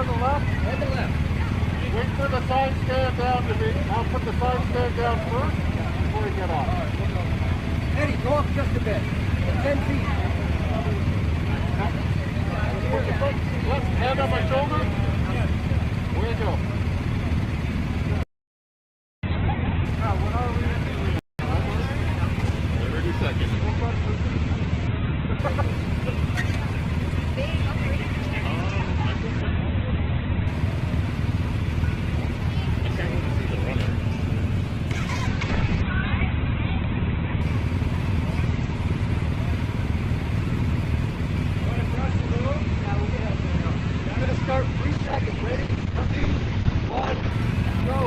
or the left? Or the left. Wait for the side stand down to be. I'll put the side stand down first before you get off. Eddie, go up just a bit. 10 feet. Put your left hand on my shoulder. Way to go. Now, what are we doing? 30 seconds. Start 3 seconds. Ready? 3, 1, go.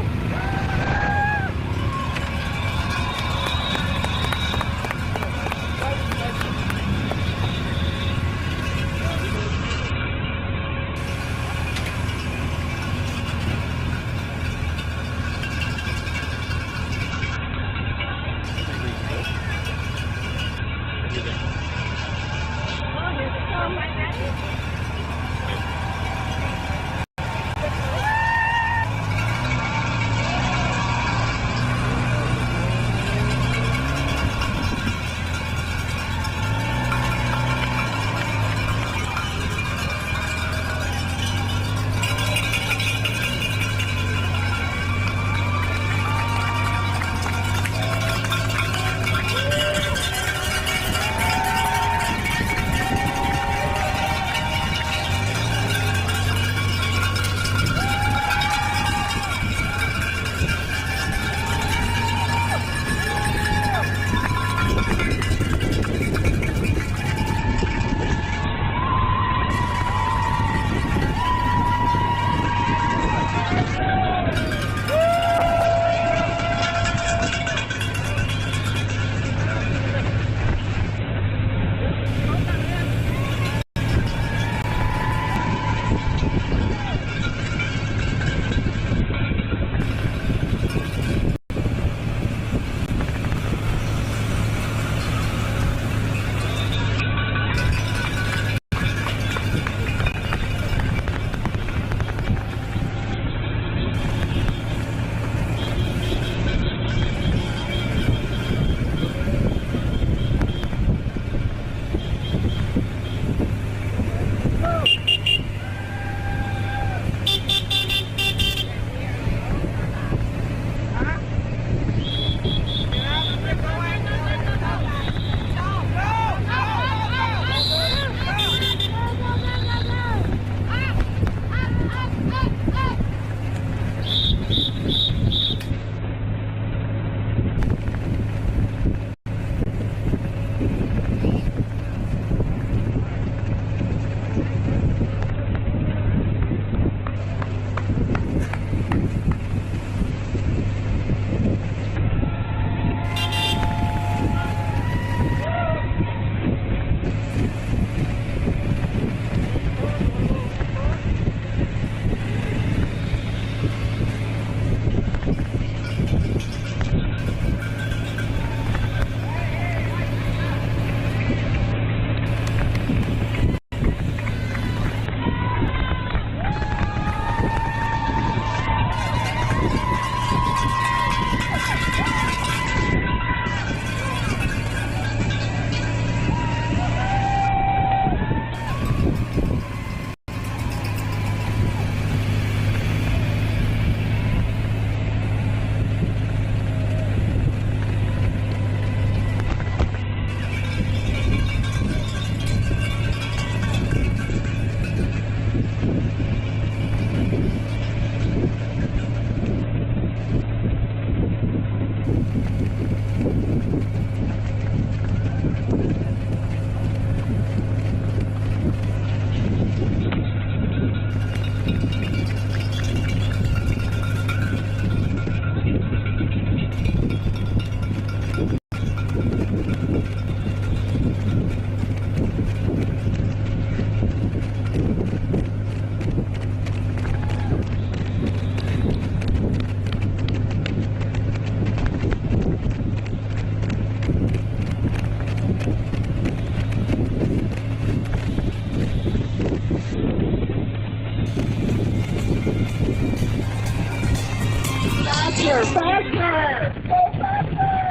Faster! Faster! Go faster!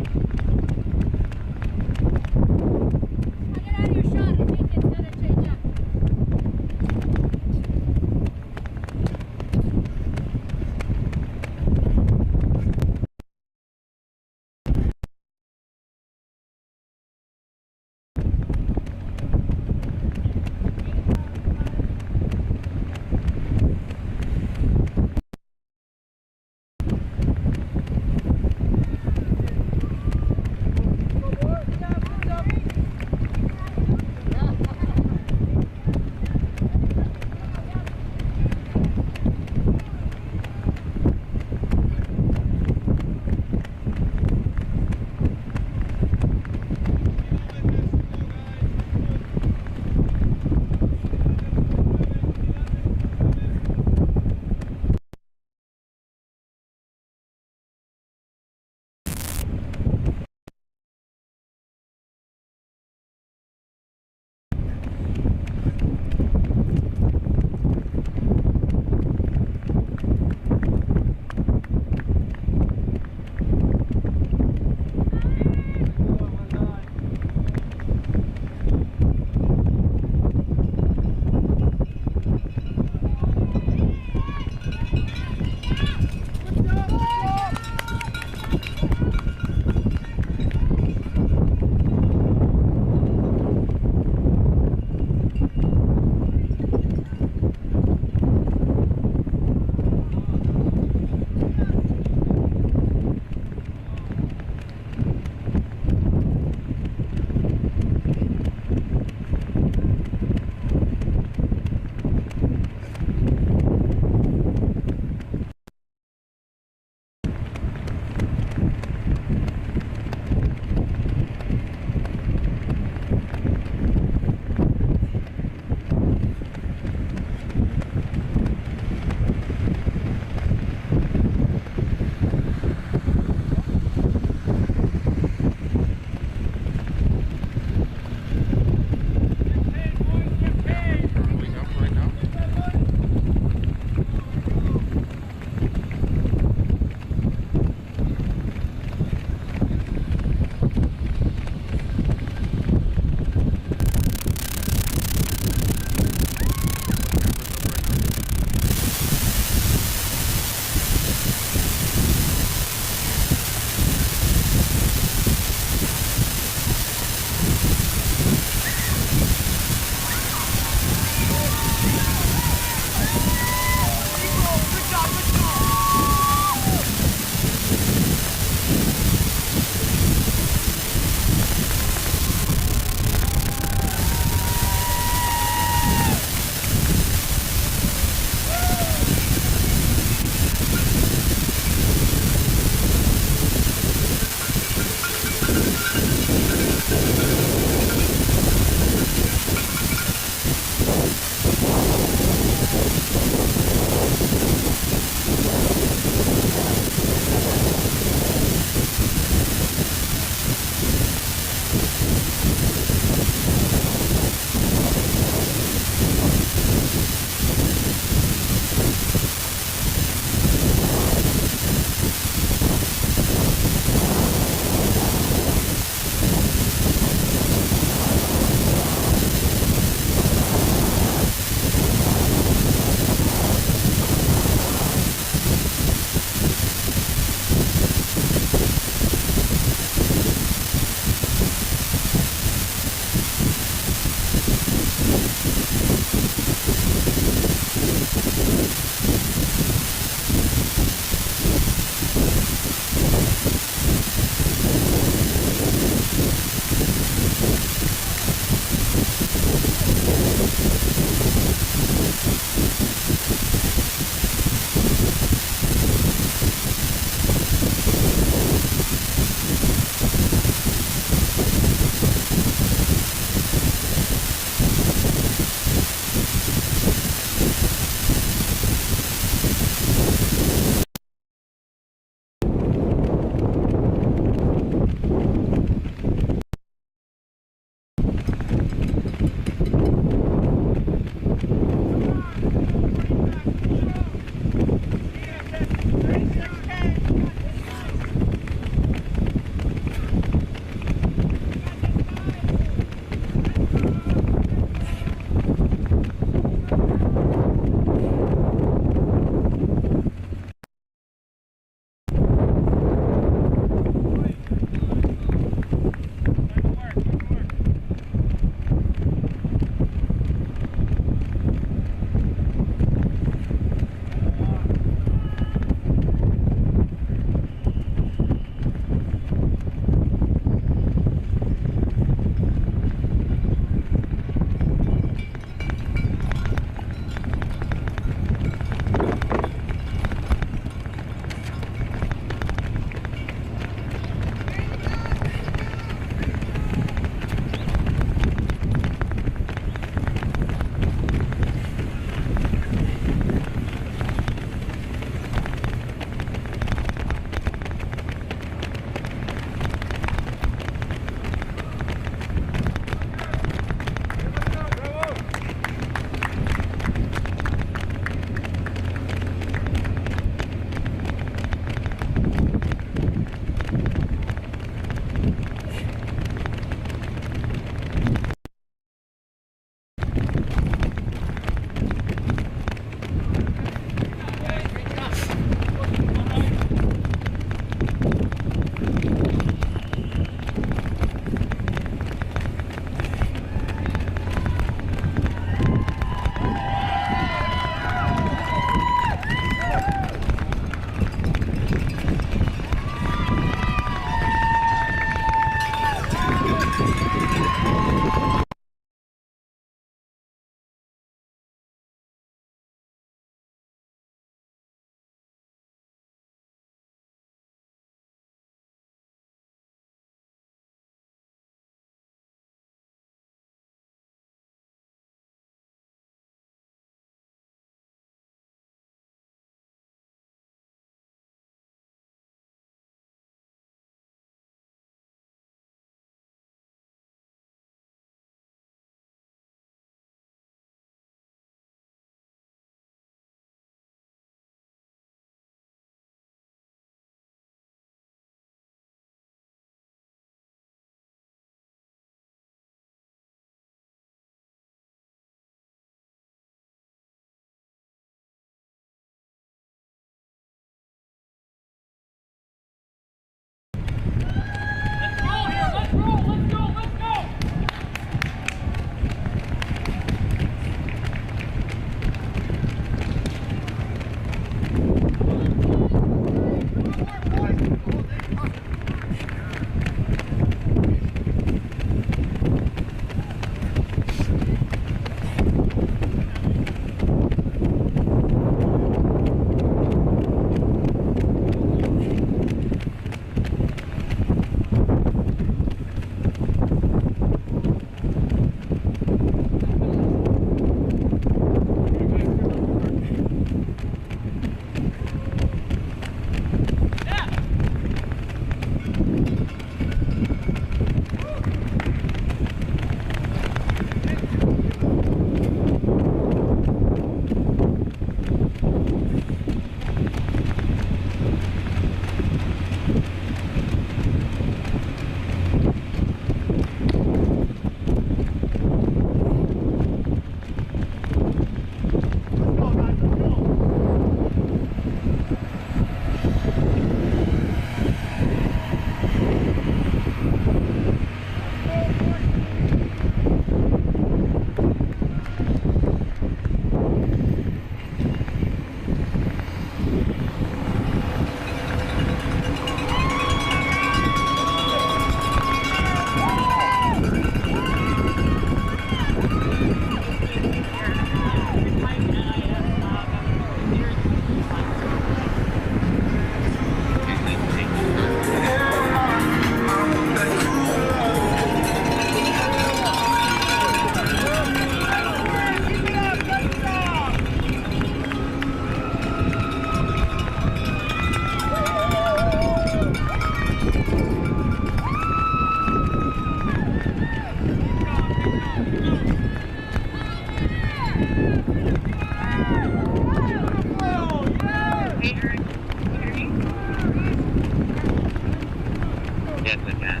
Yes, I can.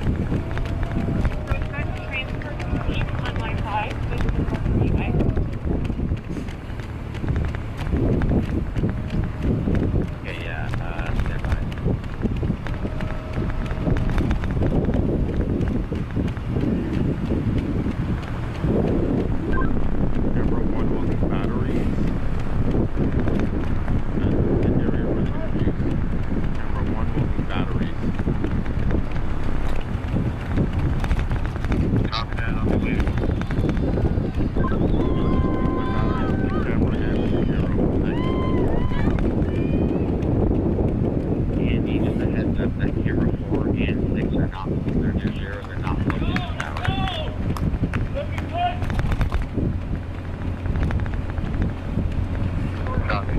Request transfer complete on line 5, which is the freeway. Okay, yeah, stand by. Number 1 will be batteries. That's the area where they're going to use. Number 1 will be batteries. Copy that, I'll be waiting. Put batteries in the camera and zero. And just a heads up that camera 4 and 6 are not, they're near 0, they're not plugged into the tower. Copy.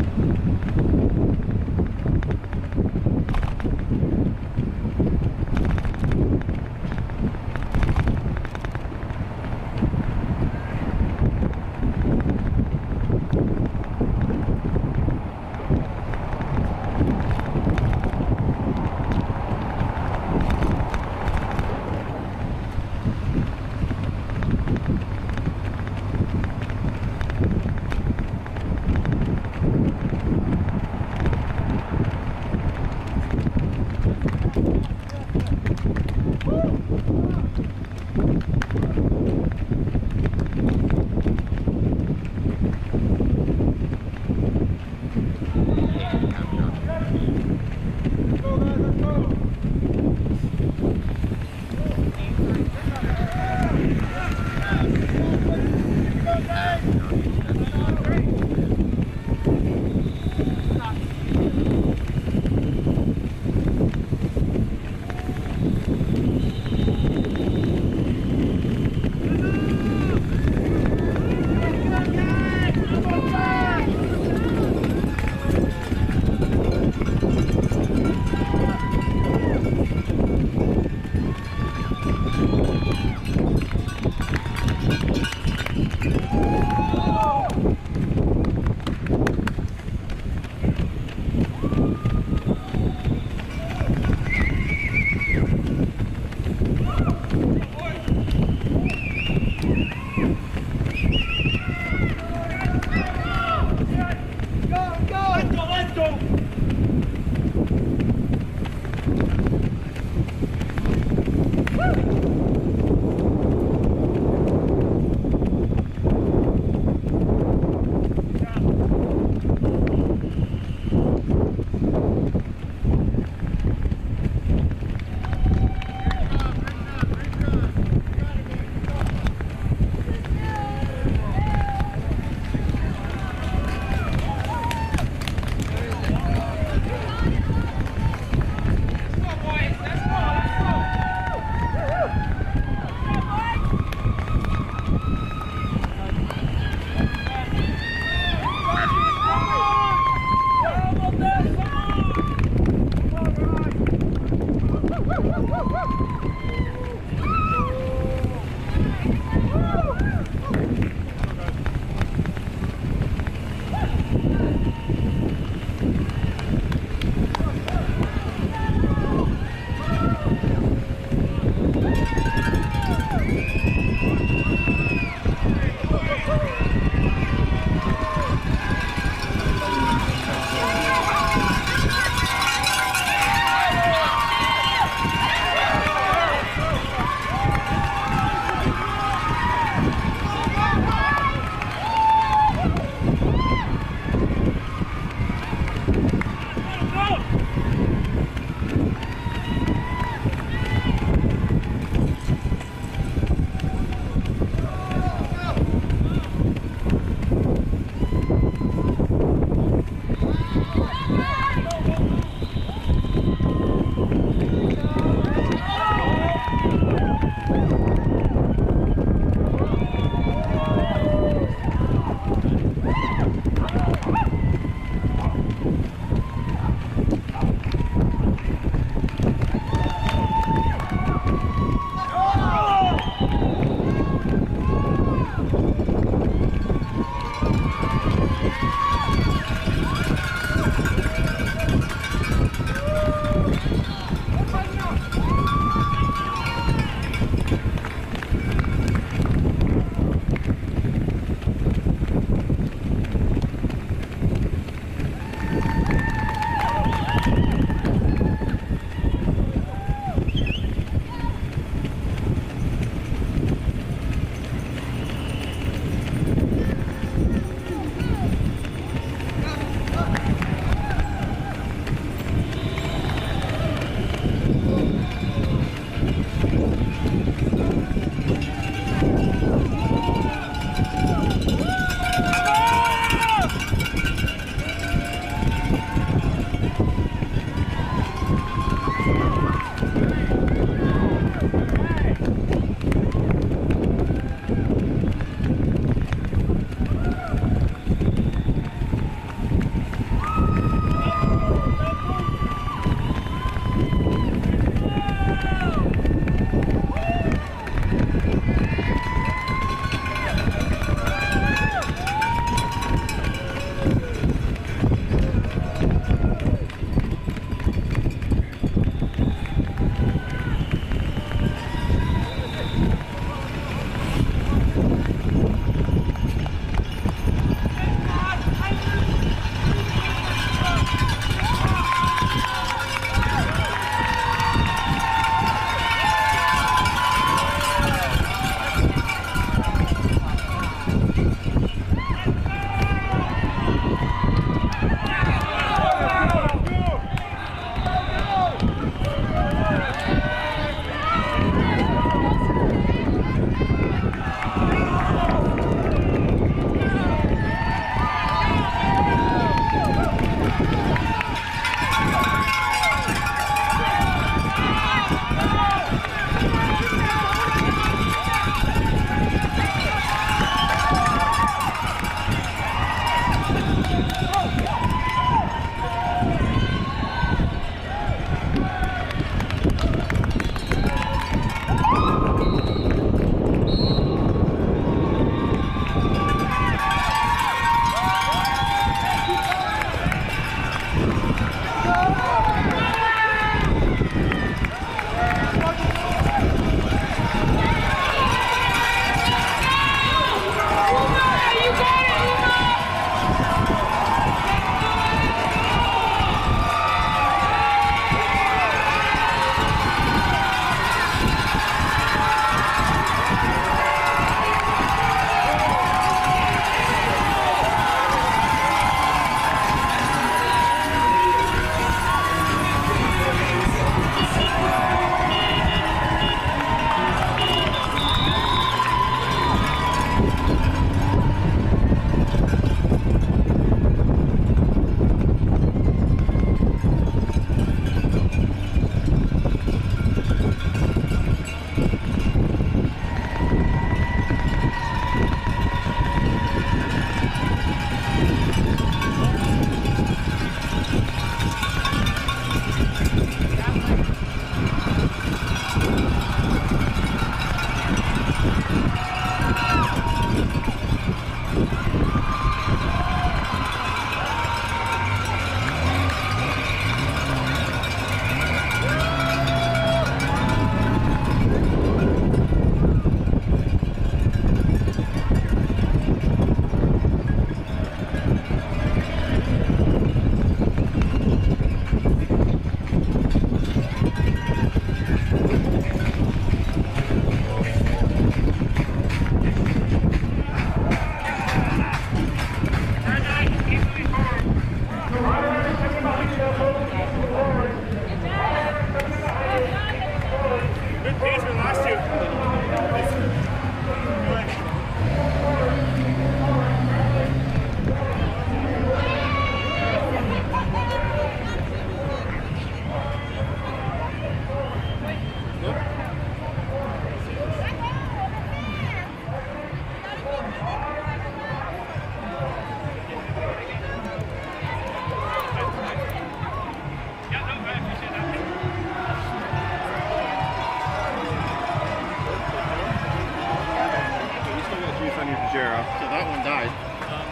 died.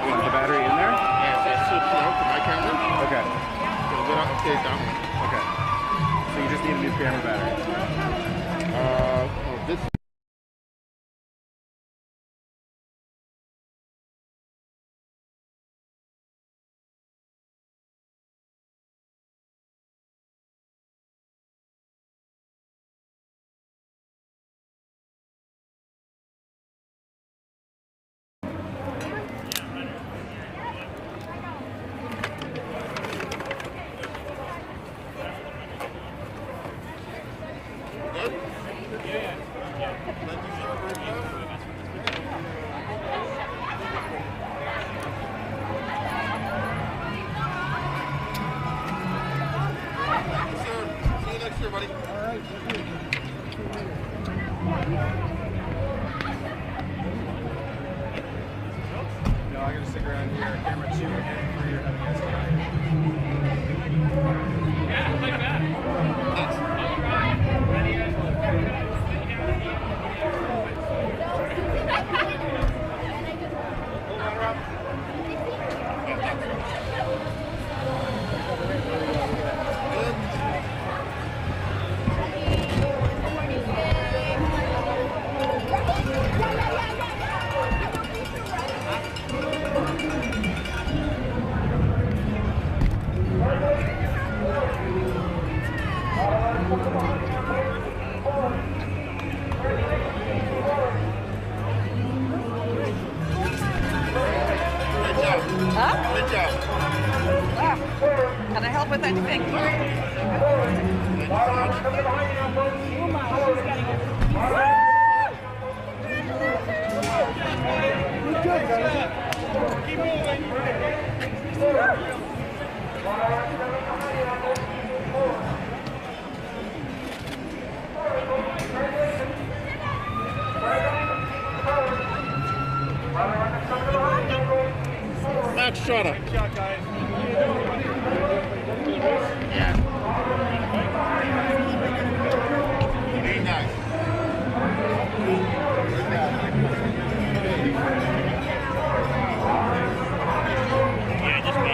You want the battery in there? Yeah, so it's too slow for my camera. Okay. So we're gonna update that one. Okay. So you just need a new camera battery. Oh, this. Buddy. All right, thank you. No, I'm gonna stick around here. Camera 2 and 3 are having us tonight. Yeah, like that. Thanks. Huh? Good job. Can I help with anything? Keep moving. Max, shut up. Good shot, guys. Yeah. Very nice. Yeah, just me.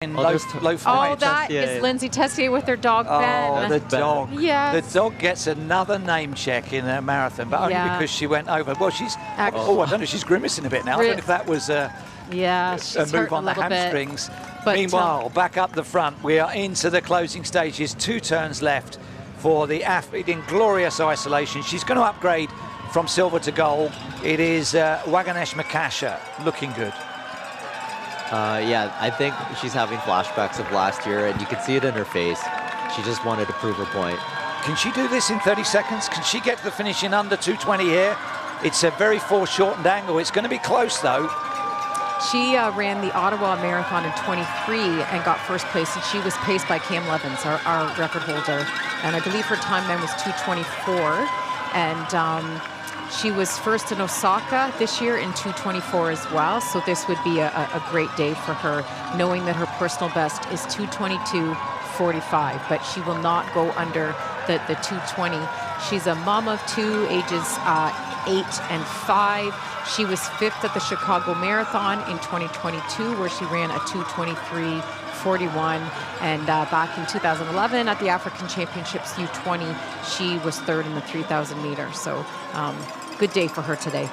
low Oh, five. that is Lindsay Tessier with her dog, Ben. Oh, the dog. Yes. The dog gets another name check in a marathon, but only because she went over. Well, she's, I don't know, she's grimacing a bit now. I don't know if that was yeah, a move on the hamstrings. But, meanwhile, back up the front, we are into the closing stages. 2 turns left for the athlete in glorious isolation. She's going to upgrade from silver to gold. It is Waganesh Makasha looking good. Yeah, I think she's having flashbacks of last year, and you can see it in her face. She just wanted to prove her point. Can she do this in 30 seconds? Can she get to the finish in under 2:20 here? It's a very foreshortened angle. It's going to be close, though. She ran the Ottawa Marathon in 23 and got first place, and she was paced by Cam Levins, our record holder. And I believe her time then was 2:24. And she was first in Osaka this year in 2:24 as well. So this would be a great day for her, knowing that her personal best is 2:22.45, but she will not go under the 2:20. She's a mom of 2, ages 8 and 5. She was 5th at the Chicago Marathon in 2022, where she ran a 2:23.41. And back in 2011 at the African Championships U20, she was 3rd in the 3,000 meters. So good day for her today.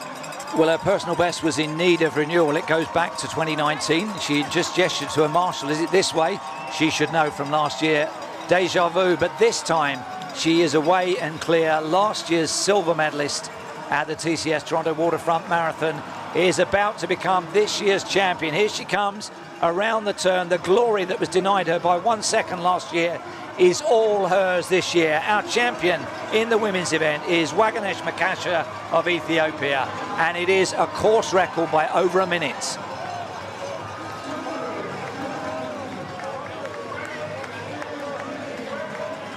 Well, her personal best was in need of renewal. It goes back to 2019. She just gestured to her marshal. Is it this way? She should know from last year. Deja vu, but this time she is away and clear. Last year's silver medalist at the TCS Toronto Waterfront Marathon is about to become this year's champion. Here she comes around the turn. The glory that was denied her by 1 second last year is all hers this year. Our champion in the women's event is Waganesh Makasha of Ethiopia, and it is a course record by over a minute.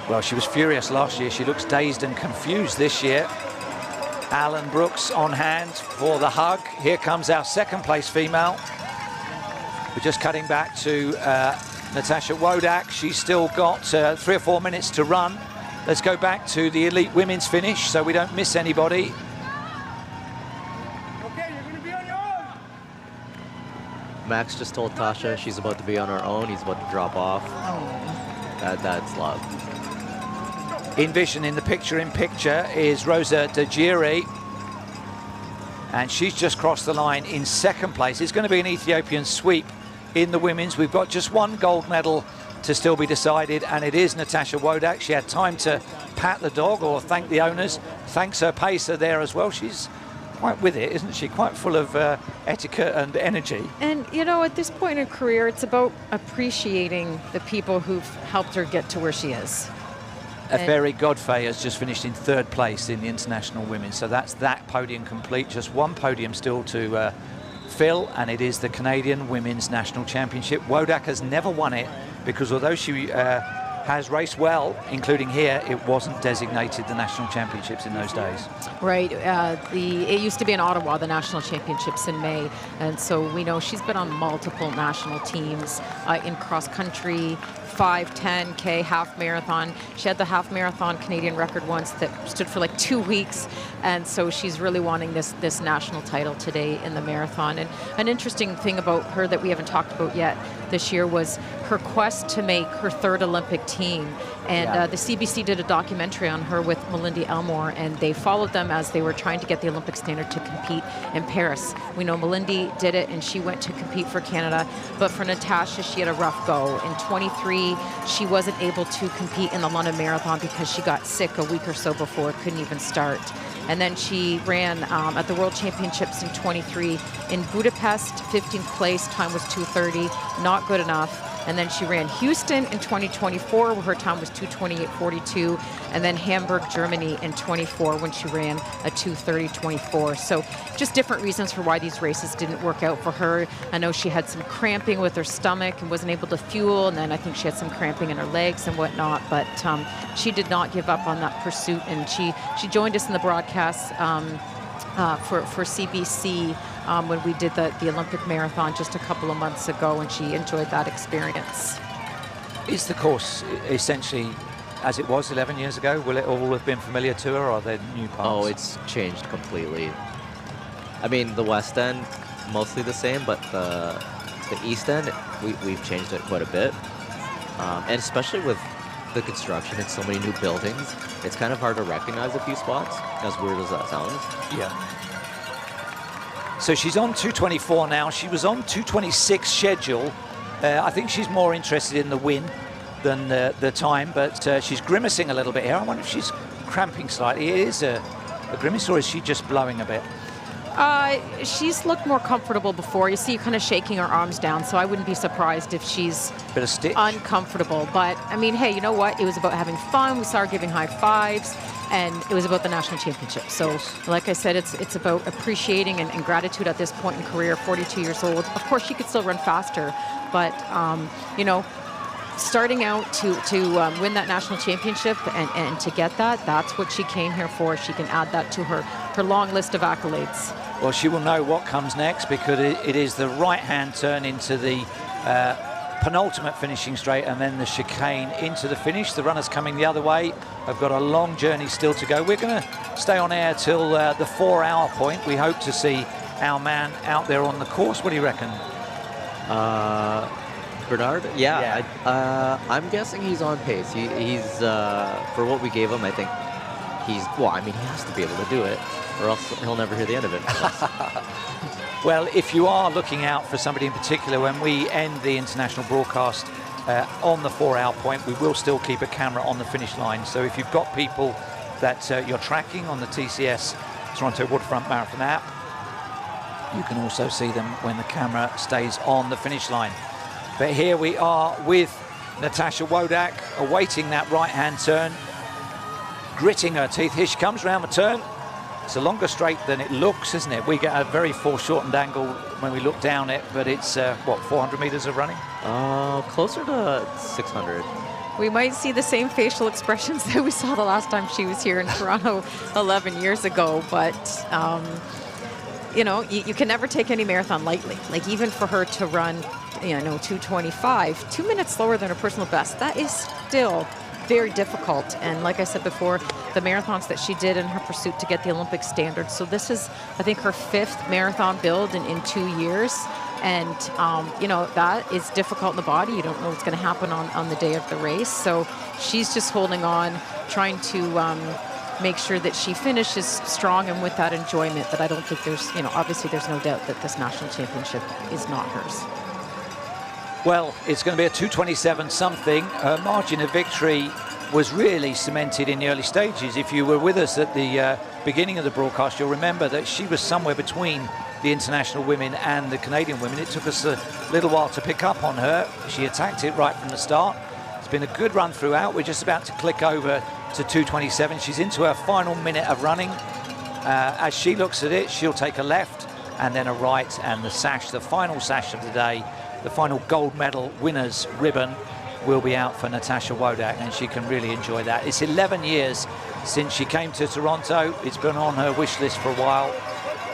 Well, she was furious last year. She looks dazed and confused this year. Alan Brooks on hand for the hug. Here comes our second place female. We're just cutting back to Natasha Wodak. She's still got 3 or 4 minutes to run. Let's go back to the elite women's finish so we don't miss anybody. Okay, you're gonna be on your own. Max just told Tasha she's about to be on her own. He's about to drop off. That's love. In vision in the picture-in-picture is Rosa De Giri. And she's just crossed the line in 2nd place. It's going to be an Ethiopian sweep in the women's. We've got just 1 gold medal to still be decided, and it is Natasha Wodak. She had time to pat the dog or thank the owners. Thanks her pacer there as well. She's quite with it, isn't she? Quite full of etiquette and energy. And, you know, at this point in her career, it's about appreciating the people who've helped her get to where she is. Aferi Godfrey has just finished in 3rd place in the international women, so that's that podium complete. Just 1 podium still to fill, and it is the Canadian Women's National Championship. Wodak has never won it because although she has raced well, including here, it wasn't designated the national championships in those days. Right. It used to be in Ottawa, the national championships in May, and so we know she's been on multiple national teams in cross country, 5, 10K, half marathon. She had the half marathon Canadian record once that stood for like 2 weeks, and so she's really wanting this national title today in the marathon. And an interesting thing about her that we haven't talked about yet this year was her quest to make her 3rd Olympic team. And the CBC did a documentary on her with Melinda Elmore, and they followed them as they were trying to get the Olympic standard to compete in Paris. We know Melinda did it, and she went to compete for Canada. But for Natasha, she had a rough go. In 23, she wasn't able to compete in the London Marathon because she got sick a week or so before, couldn't even start. And then she ran at the World Championships in 23 in Budapest, 15th place, time was 2:30, not good enough. And then she ran Houston in 2024, where her time was 2:28.42, and then Hamburg, Germany in 24, when she ran a 2:30.24. So just different reasons for why these races didn't work out for her. I know she had some cramping with her stomach and wasn't able to fuel, and then I think she had some cramping in her legs and whatnot, but she did not give up on that pursuit, and she joined us in the broadcast for CBC when we did the Olympic marathon just a couple of months ago, and she enjoyed that experience. Is the course essentially as it was 11 years ago? Will it all have been familiar to her, or are there new parts? Oh, it's changed completely. I mean, the West End, mostly the same, but the the East End, we've changed it quite a bit. And especially with the construction and so many new buildings, it's kind of hard to recognize a few spots, as weird as that sounds. Yeah. So she's on 224 now. She was on 226 schedule. I think she's more interested in the win than the time, but she's grimacing a little bit here. I wonder if she's cramping slightly. It is a grimace, or is she just blowing a bit? She's looked more comfortable before. You see kind of shaking her arms down, so I wouldn't be surprised if she's bit of stitch. Uncomfortable. But, I mean, hey, you know what? It was about having fun. We saw her giving high fives, and it was about the national championship. So, like I said, it's about appreciating and gratitude at this point in career, 42 years old. Of course, she could still run faster, but, you know, starting out to win that national championship and to get that, that's what she came here for. She can add that to her long list of accolades. Well, she will know what comes next, because it is the right-hand turn into the penultimate finishing straight, and then the chicane into the finish. The runners coming the other way have got a long journey still to go. We're going to stay on air till the 4-hour point. We hope to see our man out there on the course. What do you reckon? Bernard? Yeah. I'm guessing he's on pace. He's for what we gave him, I think he's, well, I mean, he has to be able to do it, or else he'll never hear the end of it. Well, if you are looking out for somebody in particular, when we end the international broadcast on the 4-hour point, we will still keep a camera on the finish line. So if you've got people that you're tracking on the TCS Toronto Waterfront Marathon app, you can also see them when the camera stays on the finish line. But here we are with Natasha Wodak awaiting that right-hand turn, gritting her teeth. Here she comes round the turn. It's a longer straight than it looks, isn't it? We get a very foreshortened angle when we look down it, but it's, what, 400 meters of running? Closer to 600. We might see the same facial expressions that we saw the last time she was here in Toronto 11 years ago, but you know, you can never take any marathon lightly. Like, even for her to run, you know, 2:25, 2 minutes slower than her personal best, that is still very difficult. And like I said before, the marathons that she did in her pursuit to get the Olympic standard. So this is, I think, her 5th marathon build in 2 years. And, you know, that is difficult in the body. You don't know what's going to happen on the day of the race. So she's just holding on, trying to make sure that she finishes strong and with that enjoyment that I don't think there's, you know, obviously there's no doubt that this national championship is not hers. Well, it's going to be a 2:27 something. Her margin of victory was really cemented in the early stages. If you were with us at the beginning of the broadcast, you'll remember that she was somewhere between the international women and the Canadian women. It took us a little while to pick up on her. She attacked it right from the start. It's been a good run throughout. We're just about to click over to 2:27. She's into her final minute of running. As she looks at it, she'll take a left and then a right, and the sash, the final sash of the day, the final gold medal winner's ribbon, will be out for Natasha Wodak, and she can really enjoy that. It's 11 years since she came to Toronto. It's been on her wish list for a while.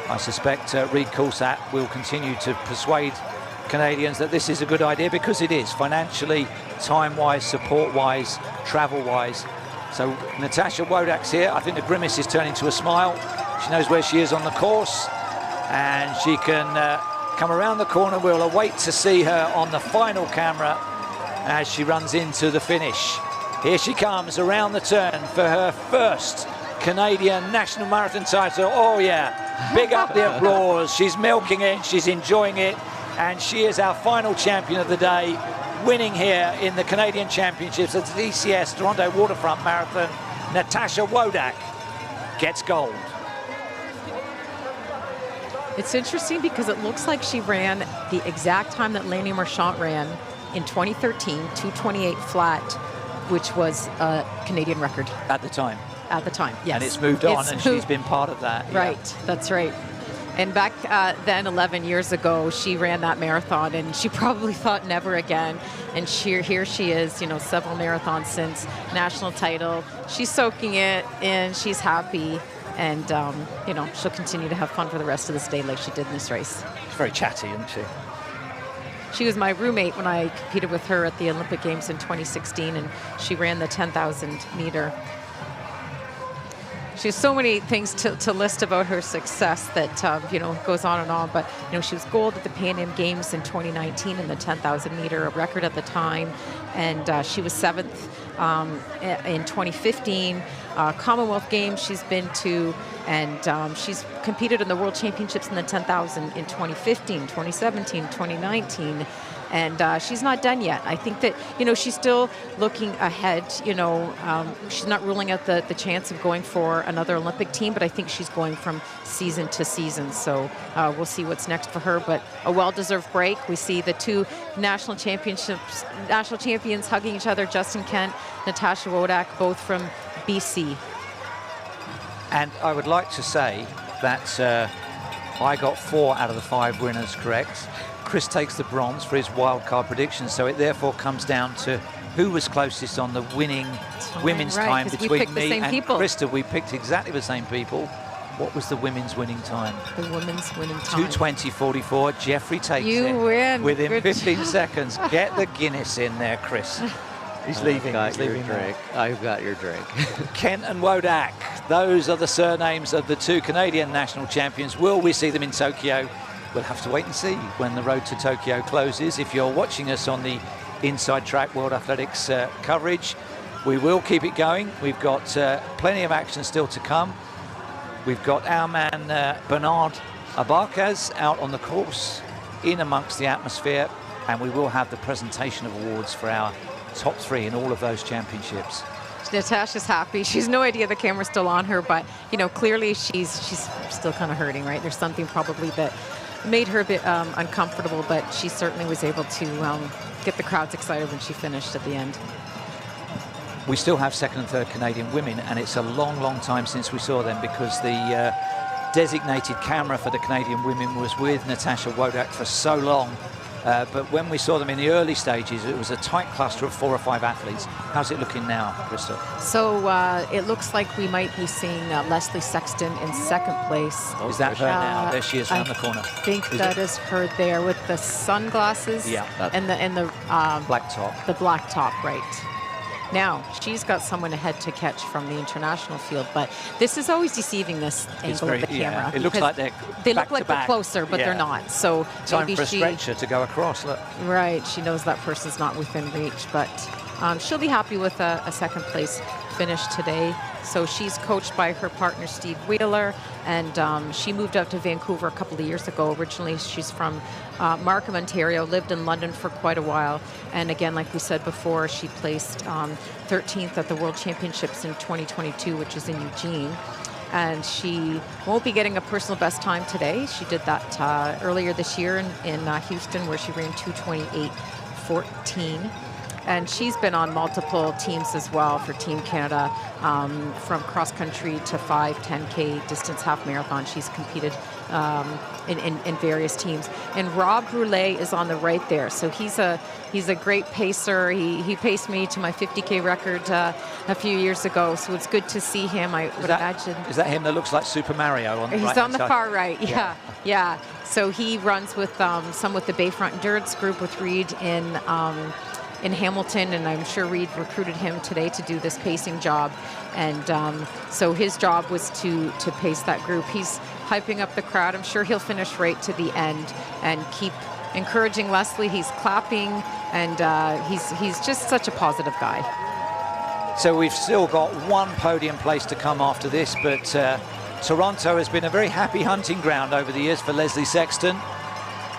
I suspect Reed Coulsat will continue to persuade Canadians that this is a good idea, because it is, financially, time-wise, support-wise, travel-wise. So Natasha Wodak's here. I think the grimace is turning to a smile. She knows where she is on the course, and she can come around the corner. We'll await to see her on the final camera as she runs into the finish. Here she comes around the turn for her first Canadian national marathon title. Oh yeah, big up the applause. She's milking it, she's enjoying it, and she is our final champion of the day, winning here in the Canadian Championships at the TCS Toronto Waterfront Marathon. Natasha Wodak gets gold. It's interesting because it looks like she ran the exact time that Lainey Marchant ran in 2013, 2:28 flat, which was a Canadian record. At the time. At the time, yes. And it's moved on, and she's been part of that. Right, yeah. That's right. And back then, 11 years ago, she ran that marathon, and she probably thought never again. And here she is, you know, several marathons since, national title. She's soaking it in, she's happy. And, you know, she'll continue to have fun for the rest of this day like she did in this race. She's very chatty, isn't she? She was my roommate when I competed with her at the Olympic Games in 2016, and she ran the 10,000 meter. she has so many things to list about her success that goes on and on. But she was gold at the Pan Am Games in 2019 in the 10,000 meter, a record at the time, and she was 7th in 2015. Commonwealth Games she's been to, and she's competed in the World Championships in the 10,000 in 2015, 2017, 2019. And she's not done yet. I think that, she's still looking ahead. She's not ruling out the chance of going for another Olympic team, but I think she's going from season to season. So we'll see what's next for her, but a well-deserved break. We see the two national champions hugging each other, Justin Kent, Natasha Wodak, both from BC. And I would like to say that I got 4 out of the 5 winners correct. Chris takes the bronze for his wildcard prediction, so it therefore comes down to who was closest on the winning women's time between me and Krista. We picked exactly the same people. What was the women's winning time? The women's winning time. 2:20.44. Jeffrey takes it. You win. Within 15 seconds. Get the Guinness in there, Chris. He's leaving. I've got your drink. Kent and Wodak. Those are the surnames of the 2 Canadian national champions. Will we see them in Tokyo? We'll have to wait and see when the road to Tokyo closes. If you're watching us on the Inside Track World Athletics coverage, we will keep it going. We've got plenty of action still to come. We've got our man Bernard Abarcaz out on the course in amongst the atmosphere, and we will have the presentation of awards for our top 3 in all of those championships. Natasha's happy. She's no idea the camera's still on her, but clearly she's still kind of hurting, right? There's something probably that made her a bit uncomfortable, but she certainly was able to get the crowds excited when she finished at the end. We still have 2nd and 3rd Canadian women, and it's a long, long time since we saw them because the designated camera for the Canadian women was with Natasha Wodak for so long. But when we saw them in the early stages, it was a tight cluster of 4 or 5 athletes. How's it looking now, Crystal? So it looks like we might be seeing Leslie Sexton in 2nd place. Is that her now? There she is around the corner. I think that is her there with the sunglasses. Yeah. And the black top. The black top, right. Now, she's got someone ahead to catch from the international field, but this is always deceiving, this angle of the camera. Yeah, it looks like they look like they're closer, but they're not. So time maybe for a stretcher to go across, look. Right, she knows that person's not within reach, but she'll be happy with a 2nd place finish today. So she's coached by her partner, Steve Wheeler, and she moved out to Vancouver a couple of years ago. Originally, she's from Markham, Ontario, lived in London for quite a while. And again, like we said before, she placed 13th at the World Championships in 2022, which is in Eugene. And she won't be getting a personal best time today. She did that earlier this year in Houston, where she ran 2:28.14. And she's been on multiple teams as well for Team Canada, from cross country to 5, 10K distance half marathon. She's competed in various teams. And Rob Brulé is on the right there. So he's a great pacer. He paced me to my 50K record a few years ago. So it's good to see him. I would imagine. Is that him that looks like Super Mario on the right? He's on the far right. Yeah. So he runs with some with the Bayfront Endurance group with Reed in Hamilton, and I'm sure Reed recruited him today to do this pacing job. And so his job was to pace that group. He's hyping up the crowd. I'm sure he'll finish right to the end and keep encouraging Leslie. He's clapping, and he's just such a positive guy. So we've still got 1 podium place to come after this, but Toronto has been a very happy hunting ground over the years for Leslie Sexton.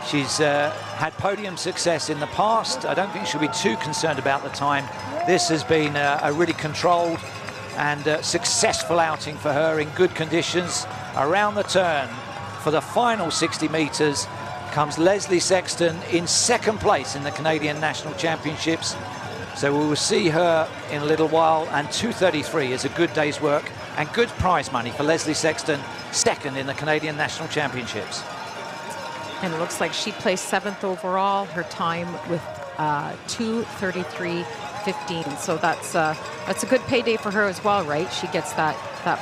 She's had podium success in the past. I don't think she'll be too concerned about the time. This has been a really controlled and successful outing for her in good conditions. Around the turn for the final 60 meters comes Leslie Sexton in 2nd place in the Canadian National Championships. So we will see her in a little while, and 2:33 is a good day's work and good prize money for Leslie Sexton, 2nd in the Canadian National Championships. And it looks like she placed 7th overall, her time with 2:33.15. So that's a good payday for her as well, right? She gets that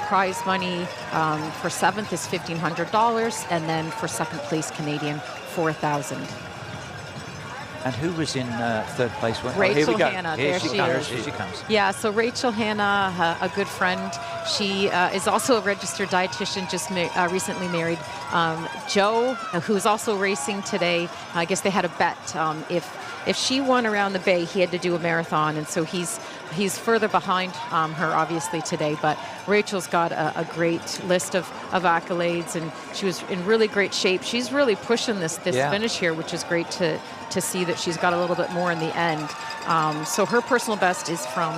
prize money for 7th is $1,500, and then for 2nd place Canadian, $4,000. And who was in third place? Here we Rachel go. Hanna, Here there she she comes. is. Here she comes. Yeah, so Rachel Hanna, a good friend. She is also a registered dietitian, just recently married. Joe, who's also racing today, I guess they had a bet. If she won around the Bay, he had to do a marathon, and so he's further behind her, obviously, today. But Rachel's got a great list of accolades, and she was in really great shape. She's really pushing this finish here, which is great to see that she's got a little bit more in the end. So her personal best is from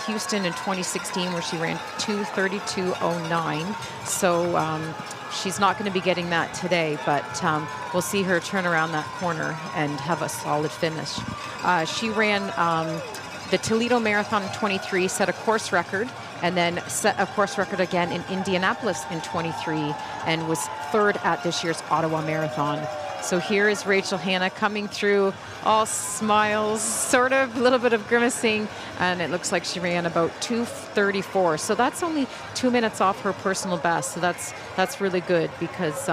Houston in 2016, where she ran 2:32:09. So she's not going to be getting that today, but we'll see her turn around that corner and have a solid finish. She ran the Toledo Marathon in 23, set a course record, and then set a course record again in Indianapolis in 23, and was third at this year's Ottawa Marathon. So here is Rachel Hanna coming through, all smiles, sort of, a little bit of grimacing, and it looks like she ran about 2:34. So that's only 2 minutes off her personal best. So that's really good, because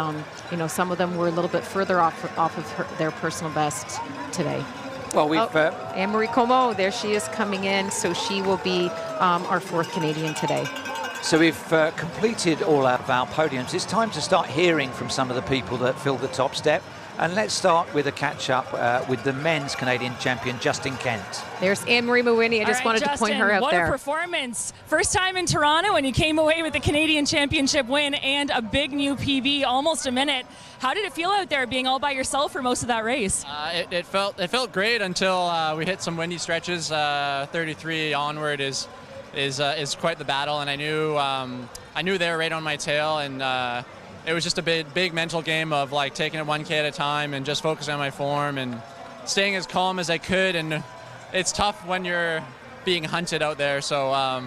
you know, some of them were a little bit further off of their personal best today. Well, we've Anne-Marie Comeau, there she is coming in. So she will be our 4th Canadian today. So we've completed all of our podiums. It's time to start hearing from some of the people that filled the top step. And let's start with a catch-up with the men's Canadian champion, Justin Kent. There's Anne-Marie Mawhinney. I just wanted to point her out there. What a performance. First time in Toronto, and you came away with the Canadian Championship win and a big new PB, almost a minute. How did it feel out there being all by yourself for most of that race? It felt great until we hit some windy stretches. 33 onward is quite the battle, and I knew they were right on my tail, and it was just a big mental game of like taking it 1K at a time and just focusing on my form and staying as calm as I could. And it's tough when you're being hunted out there, so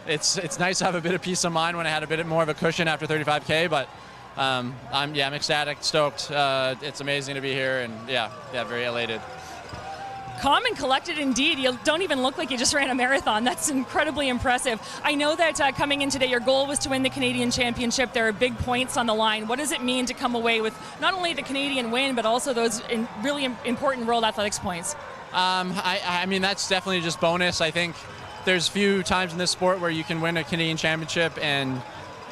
it's nice to have a bit of peace of mind when I had a bit more of a cushion after 35K. But I'm ecstatic, stoked. It's amazing to be here, and yeah, very elated. Calm and collected indeed. You don't even look like you just ran a marathon. That's incredibly impressive. I know that coming in today, your goal was to win the Canadian Championship. There are big points on the line. What does it mean to come away with not only the Canadian win, but also those really important World Athletics points? I mean, that's definitely just bonus. I think there's few times in this sport where you can win a Canadian Championship and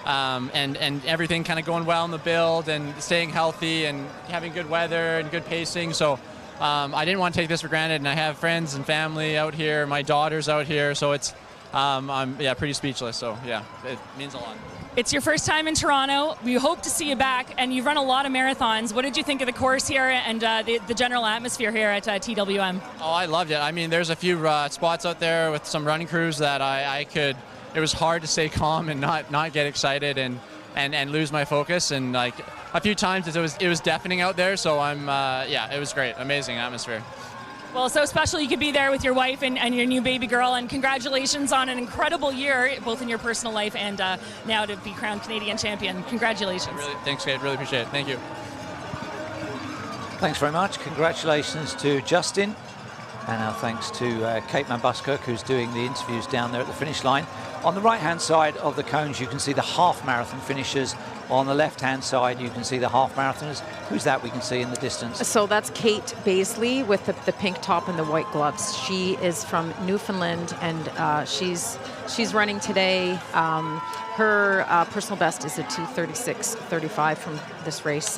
everything kind of going well in the build and staying healthy and having good weather and good pacing. So I didn't want to take this for granted, and I have friends and family out here. My daughter's out here, so it's I'm pretty speechless. So yeah, it means a lot. It's your first time in Toronto. We hope to see you back, and you've run a lot of marathons. What did you think of the course here and the general atmosphere here at TWM? Oh, I loved it. I mean, there's a few spots out there with some running crews that it was hard to stay calm and not get excited and lose my focus, and like a few times it was deafening out there. So it was great, amazing atmosphere. Well, so special you could be there with your wife and your new baby girl, and congratulations on an incredible year, both in your personal life and now to be crowned Canadian champion. Congratulations. Thanks, Kate. Really appreciate it. Thank you. Thanks very much. Congratulations to Justin. And our thanks to Kate Mambuskirk, who's doing the interviews down there at the finish line. On the right-hand side of the cones, you can see the half-marathon finishers. On the left-hand side, you can see the half-marathoners. Who's that we can see in the distance? So that's Kate Baisley with the pink top and the white gloves. She is from Newfoundland, and she's running today. Her personal best is a 2:36:35 from this race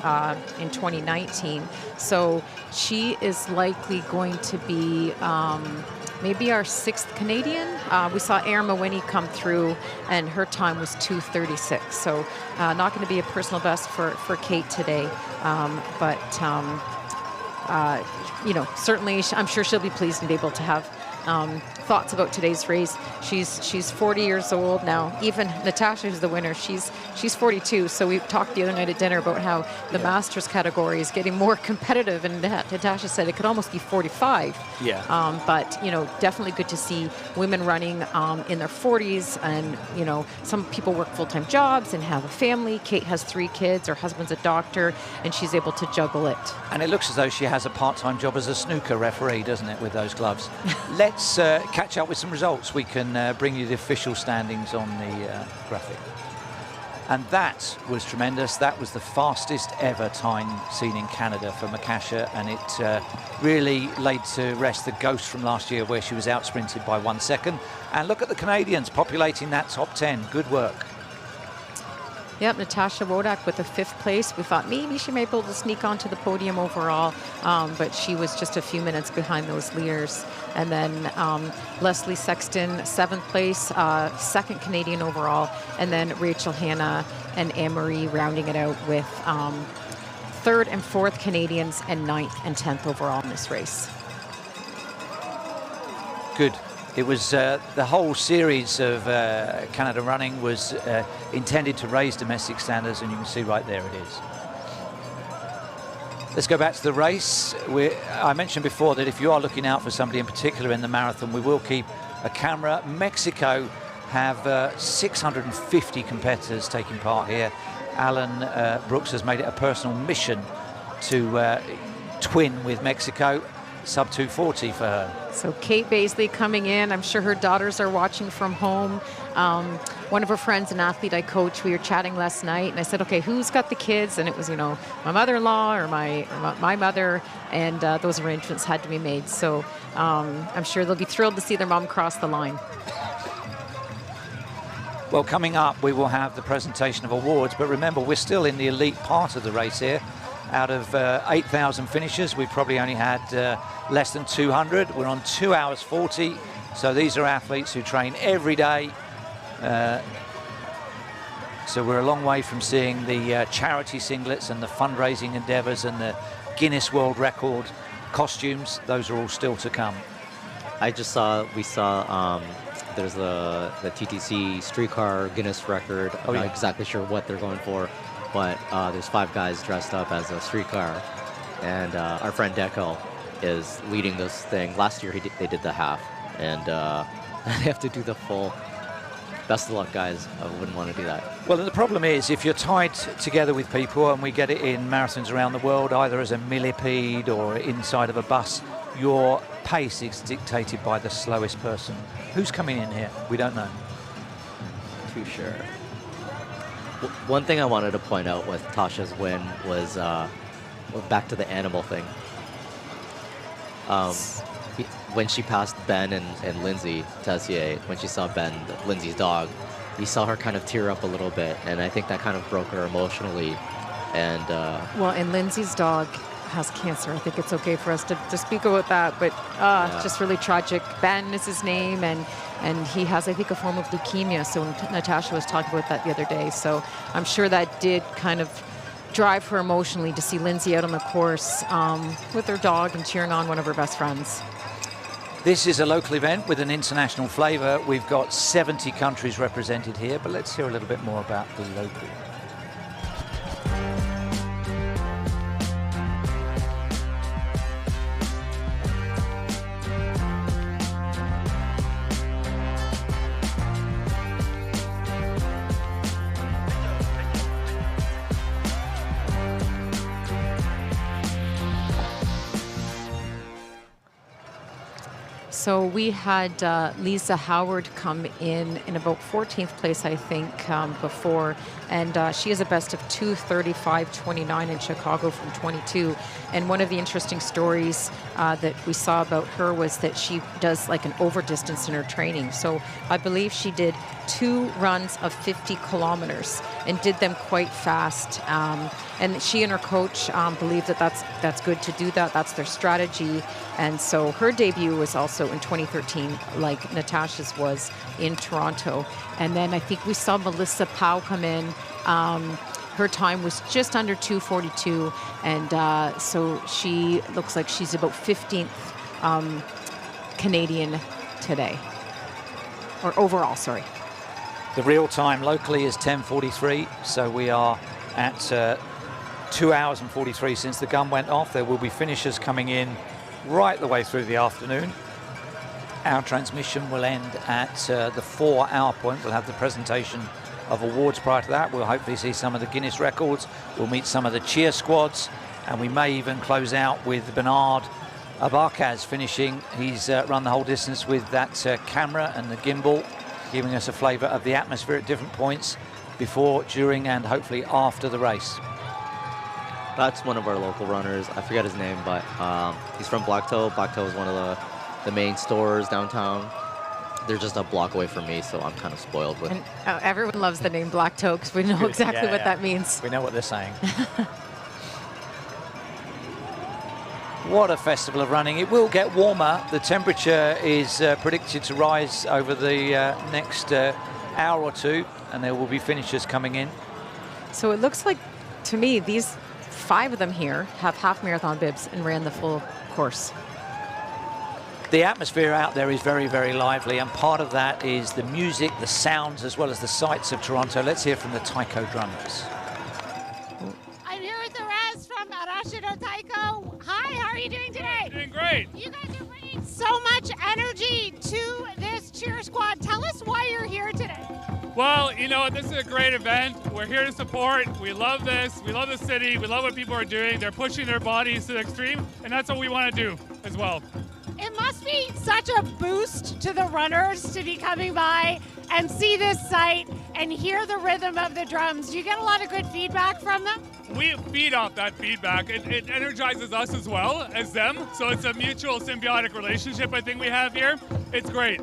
in 2019. So she is likely going to be maybe our 6th Canadian. We saw Erin Mawhinney come through, and her time was 2:36. So not going to be a personal best for Kate today, but certainly I'm sure she'll be pleased and be able to have thoughts about today's race. She's 40 years old now. Even Natasha, who's the winner, she's 42. So we talked the other night at dinner about how the Masters category is getting more competitive, and Natasha said it could almost be 45. Yeah. But definitely good to see women running in their 40s, and some people work full-time jobs and have a family. Kate has 3 kids. Her husband's a doctor, and she's able to juggle it. And it looks as though she has a part-time job as a snooker referee, doesn't it, with those gloves? Let's catch up with some results. We can bring you the official standings on the graphic. And that was tremendous. That was the fastest ever time seen in Canada for Makasha, and it really laid to rest the ghost from last year where she was out sprinted by 1 second. And look at the Canadians populating that top 10. Good work. Yep, Natasha Wodak with the 5th place. We thought maybe she might be able to sneak onto the podium overall, but she was just a few minutes behind those leaders. And then Leslie Sexton, 7th place, 2nd Canadian overall, and then Rachel Hanna and Anne-Marie rounding it out with 3rd and 4th Canadians and 9th and 10th overall in this race. Good. It was the whole series of Canada running was intended to raise domestic standards, and you can see right there it is. Let's go back to the race. I mentioned before that if you are looking out for somebody in particular in the marathon, we will keep a camera. Mexico have 650 competitors taking part here. Alan Brooks has made it a personal mission to twin with Mexico. Sub 240 for her. So Kate Baisley coming in. I'm sure her daughters are watching from home. One of her friends, an athlete I coach, we were chatting last night, and I said, okay, who's got the kids? And it was, you know, my mother-in-law or my mother, and those arrangements had to be made. So I'm sure they'll be thrilled to see their mom cross the line. Well, coming up, we will have the presentation of awards, but remember, we're still in the elite part of the race here. Out of 8,000 finishers, we probably only had less than 200. We're on 2 hours 40. So these are athletes who train every day. So we're a long way from seeing the charity singlets and the fundraising endeavors and the Guinness World Record costumes. Those are all still to come. We saw there's the TTC streetcar Guinness record. I'm not exactly sure what they're going for. But there's 5 guys dressed up as a streetcar, and our friend Deco is leading this thing. Last year they did the half, and they have to do the full. Best of luck, guys. I wouldn't want to do that. Well, the problem is if you're tied together with people, and we get it in marathons around the world, either as a millipede or inside of a bus, your pace is dictated by the slowest person. Who's coming in here? We don't know. Too sure. One thing I wanted to point out with Tasha's win was back to the animal thing. When she passed Ben and Lindsay Tessier, when she saw Ben, Lindsay's dog, you saw her kind of tear up a little bit, and I think that kind of broke her emotionally. And well, and Lindsay's dog has cancer. I think it's okay for us to speak about that, but it's just really tragic. Ben is his name, and he has, I think, a form of leukemia. So Natasha was talking about that the other day. So I'm sure that did kind of drive her emotionally to see Lindsay out on the course with her dog and cheering on one of her best friends. This is a local event with an international flavor. We've got 70 countries represented here, but let's hear a little bit more about the local. So we had Lisa Howard come in about 14th place, I think, before. And she has a best of 2:35.29 in Chicago from 22. And one of the interesting stories that we saw about her was that she does like an over distance in her training. So I believe she did 2 runs of 50 kilometers and did them quite fast. And she and her coach believe that that's good to do that. That's their strategy. And so her debut was also in 2013, like Natasha's was in Toronto. And then I think we saw Melissa Powell come in. Her time was just under 2:42, and so she looks like she's about 15th Canadian today, or overall, sorry. The real time locally is 10:43, so we are at 2 hours and 43 since the gun went off. There will be finishers coming in right the way through the afternoon. Our transmission will end at the 4-hour point. We'll have the presentation of awards prior to that. We'll hopefully see some of the Guinness records. We'll meet some of the cheer squads, and we may even close out with Bernard Abarcaz finishing. He's run the whole distance with that camera and the gimbal, giving us a flavor of the atmosphere at different points. before, during, and hopefully after the race. That's one of our local runners. I forget his name, but he's from Blacktoe. Blacktoe is one of the main stores downtown. They're just a block away from me, so I'm kind of spoiled with. And everyone loves the name Blacktoe because we know exactly what that means. We know what they're saying. What a festival of running. It will get warmer. The temperature is predicted to rise over the next hour or two, and there will be finishers coming in. So it looks like, to me, these 5 of them here have half marathon bibs and ran the full course. The atmosphere out there is very, very lively, and part of that is the music, the sounds, as well as the sights of Toronto. Let's hear from the taiko drummers. I'm here with the rest from Arashido Taiko. Hi, how are you doing today? Doing great. You guys are bringing so much energy to this cheer squad. Tell us why you're here today. Well, you know what? This is a great event. We're here to support. We love this. We love the city. We love what people are doing. They're pushing their bodies to the extreme, and that's what we want to do as well. It must be such a boost to the runners to be coming by and see this site and hear the rhythm of the drums. Do you get a lot of good feedback from them? We feed off that feedback. It energizes us as well as them. So it's a mutual symbiotic relationship I think we have here. It's great.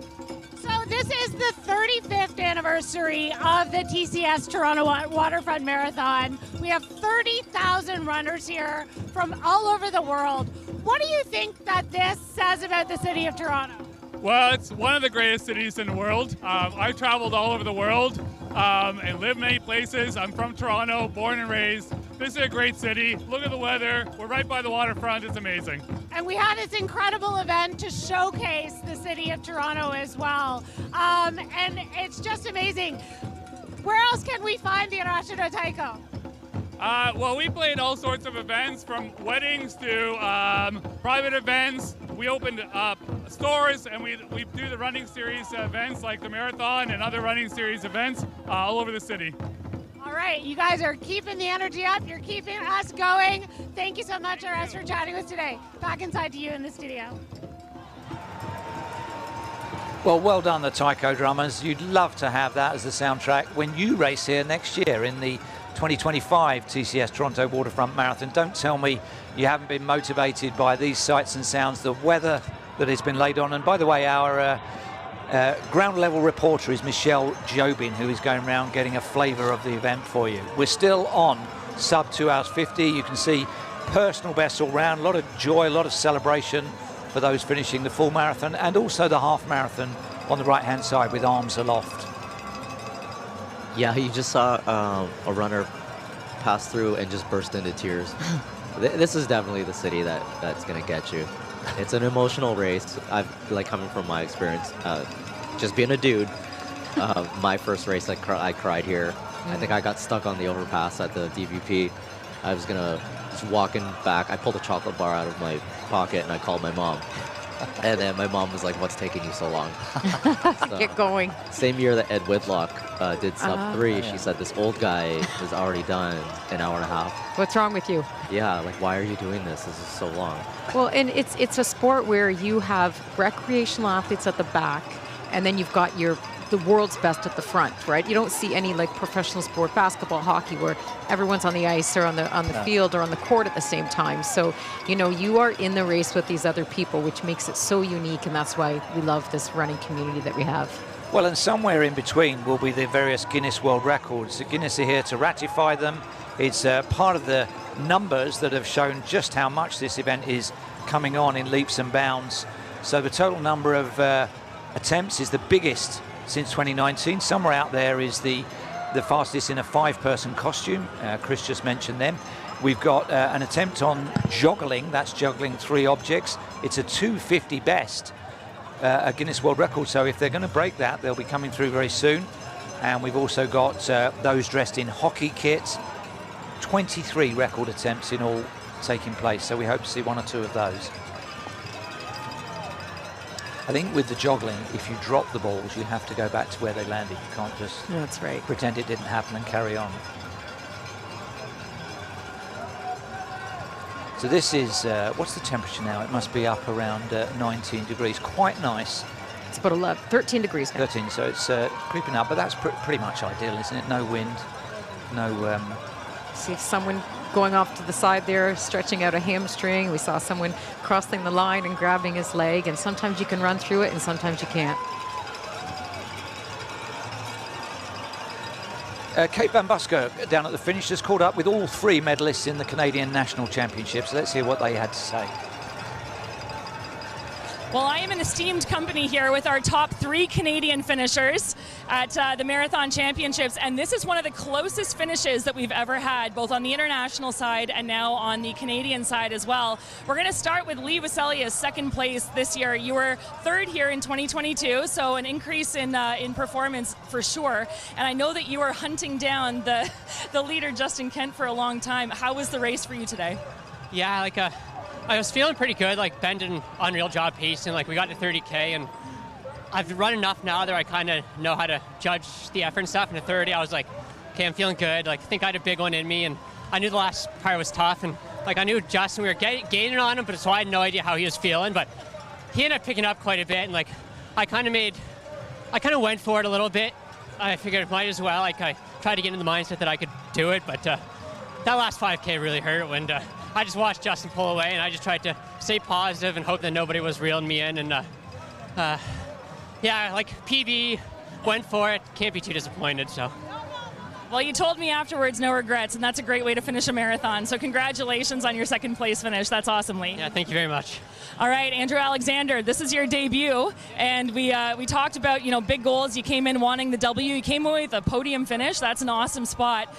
So this is the 35th anniversary of the TCS Toronto Waterfront Marathon. We have 30,000 runners here from all over the world. What do you think that this says about the city of Toronto? Well, it's one of the greatest cities in the world. I've traveled all over the world and lived many places. I'm from Toronto, born and raised. This is a great city. Look at the weather. We're right by the waterfront. It's amazing. And we had this incredible event to showcase the city of Toronto as well. And it's just amazing. Where else can we find the Arashido Taiko? Well, we played all sorts of events, from weddings to private events. We opened up stores, and we do the running series events like the marathon and other running series events all over the city. All right, you guys are keeping the energy up. You're keeping us going. Thank you so much, RS, for chatting with us today. Back inside to you in the studio. Well done, the taiko drummers. You'd love to have that as the soundtrack when you race here next year in the 2025 TCS Toronto Waterfront Marathon. Don't tell me you haven't been motivated by these sights and sounds, the weather that has been laid on. And by the way, our ground level reporter is Michelle Jobin, who is going around getting a flavour of the event for you. We're still on sub 2 hours 50. You can see personal bests all round, a lot of joy, a lot of celebration for those finishing the full marathon, and also the half marathon on the right hand side with arms aloft. Yeah, you just saw a runner pass through and just burst into tears. This is definitely the city that's going to get you. It's an emotional race. Like, coming from my experience, just being a dude, my first race, I cried here. I think I got stuck on the overpass at the DVP. I was just walking back. I pulled a chocolate bar out of my pocket and I called my mom. And then my mom was like, "What's taking you so long?" So, get going. Same year that Ed Whitlock did sub 3, she said, "This old guy is already done an hour and a half." What's wrong with you? Yeah, like, why are you doing this? This is so long. Well, and it's a sport where you have recreational athletes at the back, and then you've got the world's best at the front, right? You don't see any like professional sport, basketball, hockey, where everyone's on the ice or on the field or on the court at the same time. So, you are in the race with these other people, which makes it so unique, and that's why we love this running community that we have. Well, and somewhere in between will be the various Guinness World Records. The Guinness are here to ratify them. It's part of the numbers that have shown just how much this event is coming on in leaps and bounds. So the total number of attempts is the biggest since 2019. Somewhere out there is the fastest in a 5-person costume. Chris just mentioned them. We've got an attempt on joggling. That's juggling 3 objects. It's a 2:50 best, a Guinness World Record. So if they're going to break that, they'll be coming through very soon. And we've also got those dressed in hockey kits. 23 record attempts in all taking place. So we hope to see 1 or 2 of those. I think with the joggling, if you drop the balls, you have to go back to where they landed. You can't just That's right. pretend it didn't happen and carry on. So this is, what's the temperature now? It must be up around 19 degrees. Quite nice It's about 13 degrees now. 13, so it's creeping up, but that's pretty much ideal, isn't it? No wind, no... See someone going off to the side there, stretching out a hamstring. We saw someone crossing the line and grabbing his leg, and sometimes you can run through it and sometimes you can't. Kate Van Busker down at the finish has caught up with all 3 medalists in the Canadian National Championships. Let's hear what they had to say. Well, I am in esteemed company here with our top 3 Canadian finishers at the Marathon Championships, and this is one of the closest finishes that we've ever had, both on the international side and now on the Canadian side as well. We're going to start with Lee Waselia's 2nd place this year. You were 3rd here in 2022, so an increase in performance for sure. And I know that you were hunting down the leader, Justin Kent, for a long time. How was the race for you today? Yeah, I was feeling pretty good. Ben did an unreal job pacing. We got to 30K, and I've run enough now that I kind of know how to judge the effort and stuff. And at 30, I was like, okay, I'm feeling good. I think I had a big one in me, and I knew the last part was tough. And I knew Justin, we were gaining on him, but so I had no idea how he was feeling. But he ended up picking up quite a bit, and I kind of went for it a little bit. I figured it might as well. I tried to get in the mindset that I could do it, but that last 5K really hurt when. I just watched Justin pull away, and I just tried to stay positive and hope that nobody was reeling me in. And PB, went for it. Can't be too disappointed. So. Well, you told me afterwards, no regrets, and that's a great way to finish a marathon. So congratulations on your 2nd place finish. That's awesome, Lee. Yeah, thank you very much. All right, Andrew Alexander, this is your debut, and we talked about big goals. You came in wanting the W. You came away with a podium finish. That's an awesome spot.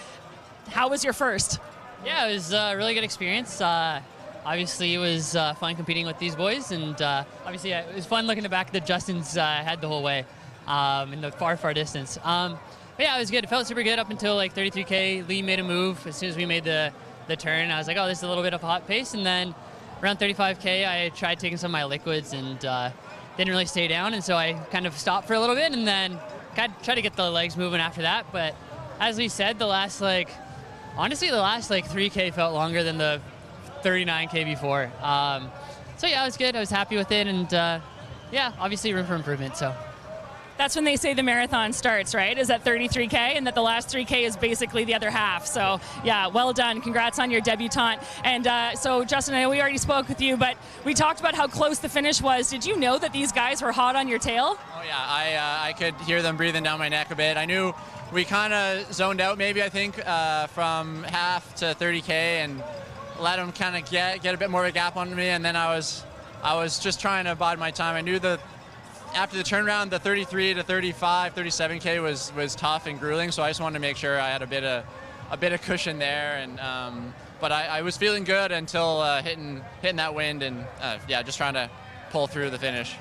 How was your first? Yeah, it was a really good experience. Obviously, it was fun competing with these boys, and obviously it was fun looking back that Justin's had the whole way in the far, far distance. But yeah, it was good. It felt super good up until 33K. Lee made a move as soon as we made the turn. I was like, oh, this is a little bit of a hot pace. And then around 35K, I tried taking some of my liquids and didn't really stay down. And so I kind of stopped for a little bit and then tried to get the legs moving after that. But as we said, the last 3K felt longer than the 39K before. So yeah, it was good. I was happy with it, and yeah, obviously room for improvement. So that's when they say the marathon starts, right? Is at 33K, and that the last 3K is basically the other half. So yeah, well done. Congrats on your debutante. And so Justin, I know we already spoke with you, but we talked about how close the finish was. Did you know that these guys were hot on your tail? Oh yeah, I could hear them breathing down my neck a bit. I knew we kind of zoned out maybe, I think, from half to 30K and let them kind of get a bit more of a gap on me, and then I was just trying to bide my time. I knew after the turnaround, the 33 to 35, 37K was tough and grueling, so I just wanted to make sure I had a bit of cushion there, and but I was feeling good until hitting that wind, and just trying to pull through the finish.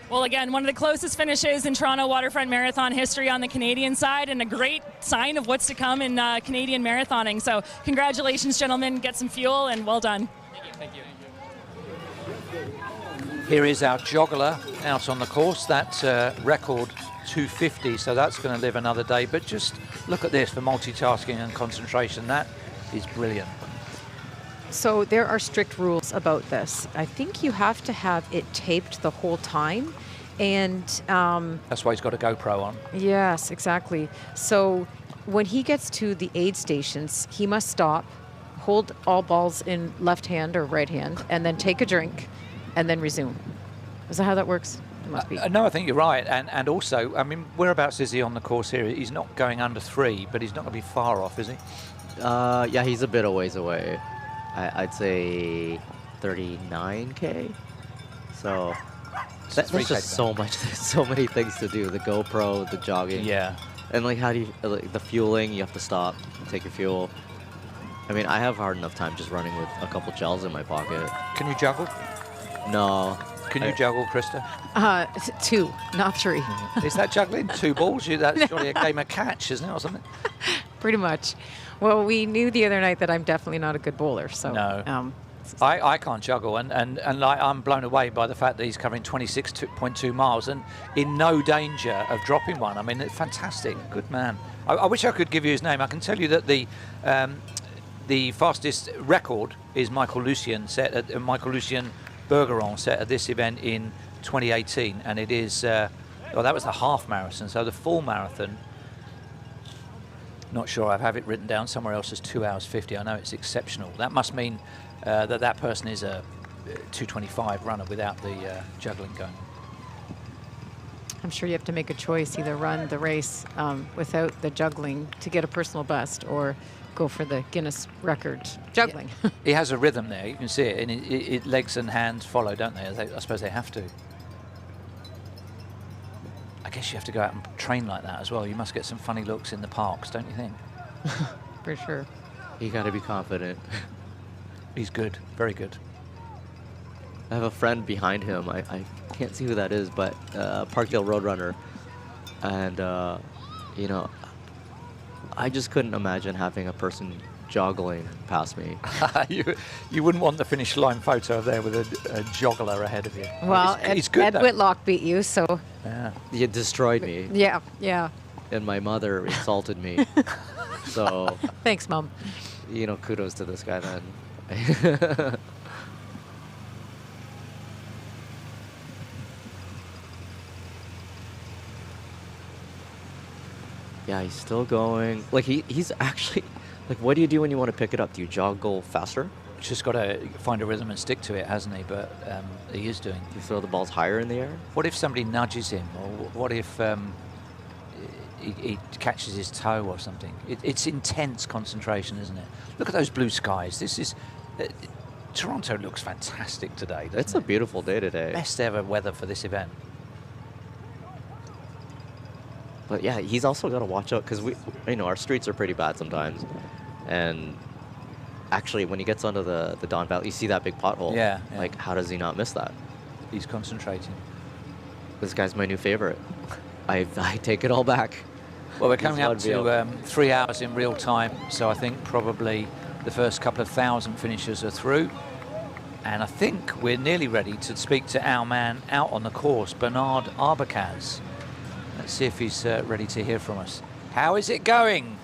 Well, again, one of the closest finishes in Toronto Waterfront Marathon history on the Canadian side, and a great sign of what's to come in Canadian marathoning. So congratulations, gentlemen. Get some fuel, and well done. Thank you. Here is our joggler out on the course. That record 250, so that's going to live another day. But just look at this for multitasking and concentration. That is brilliant. So there are strict rules about this. I think you have to have it taped the whole time. And that's why he's got a GoPro on. Yes, exactly. So when he gets to the aid stations, he must stop, hold all balls in left hand or right hand, and then take a drink, and then resume. Is that how that works? It must be. No, I think you're right. And also, I mean, whereabouts is he on the course here? He's not going under 3, but he's not going to be far off, is he? Yeah, he's a bit a ways away. I'd say 39K. So that's just so much. There's so many things to do. The GoPro, the jogging. Yeah. And how do you, the fueling, you have to stop, take your fuel. I mean, I have hard enough time just running with a couple gels in my pocket. Can you juggle? No. Can you juggle, Krista? 2, not 3. Is that juggling? 2 balls? That's surely a game of catch, isn't it, or something? Pretty much. Well, we knew the other night that I'm definitely not a good bowler, so. No. I can't juggle, and I'm blown away by the fact that he's covering 26.2 miles and in no danger of dropping one. I mean, it's fantastic. Good man. I wish I could give you his name. I can tell you that the fastest record is Michael Lucien Bergeron set at this event in 2018, and it is, well, that was the half marathon, so the full marathon, not sure, I have it written down somewhere else as 2 hours 50. I know it's exceptional. That must mean that person is a 2:25 runner without the juggling going on. I'm sure you have to make a choice, either run the race without the juggling to get a personal best, or go for the Guinness record juggling. Yeah. He has a rhythm there, you can see it, and it legs and hands follow, don't they? I suppose they have to. I guess you have to go out and train like that as well. You must get some funny looks in the parks, don't you think? For sure. You got to be confident. He's good, very good. I have a friend behind him. I can't see who that is, but Parkdale Roadrunner. And, you know, I just couldn't imagine having a person joggling past me. You wouldn't want the finish line photo there with a joggler ahead of you. Well, he's good, Ed Whitlock beat you, so. Yeah. You destroyed me. Yeah, yeah. And my mother insulted me. So. Thanks, Mom. You know, kudos to this guy then. Yeah, he's still going. Like, he's actually, like, what do you do when you want to pick it up? Do you joggle faster? Just got to find a rhythm and stick to it, hasn't he? But he is doing. Do you throw the balls higher in the air? What if somebody nudges him? Or what if he catches his toe or something? It's intense concentration, isn't it? Look at those blue skies. This is... Toronto looks fantastic today. It's a beautiful day today. Best ever weather for this event. But yeah, he's also got to watch out because you know, our streets are pretty bad sometimes. And actually, when he gets onto the Don Valley, you see that big pothole. Yeah. Like, how does he not miss that? He's concentrating. This guy's my new favorite. I take it all back. Well, we're coming up to 3 hours in real time, so I think probably the first couple of thousand finishers are through. And I think we're nearly ready to speak to our man out on the course, Bernard Arbacaz. Let's see if he's ready to hear from us. How is it going?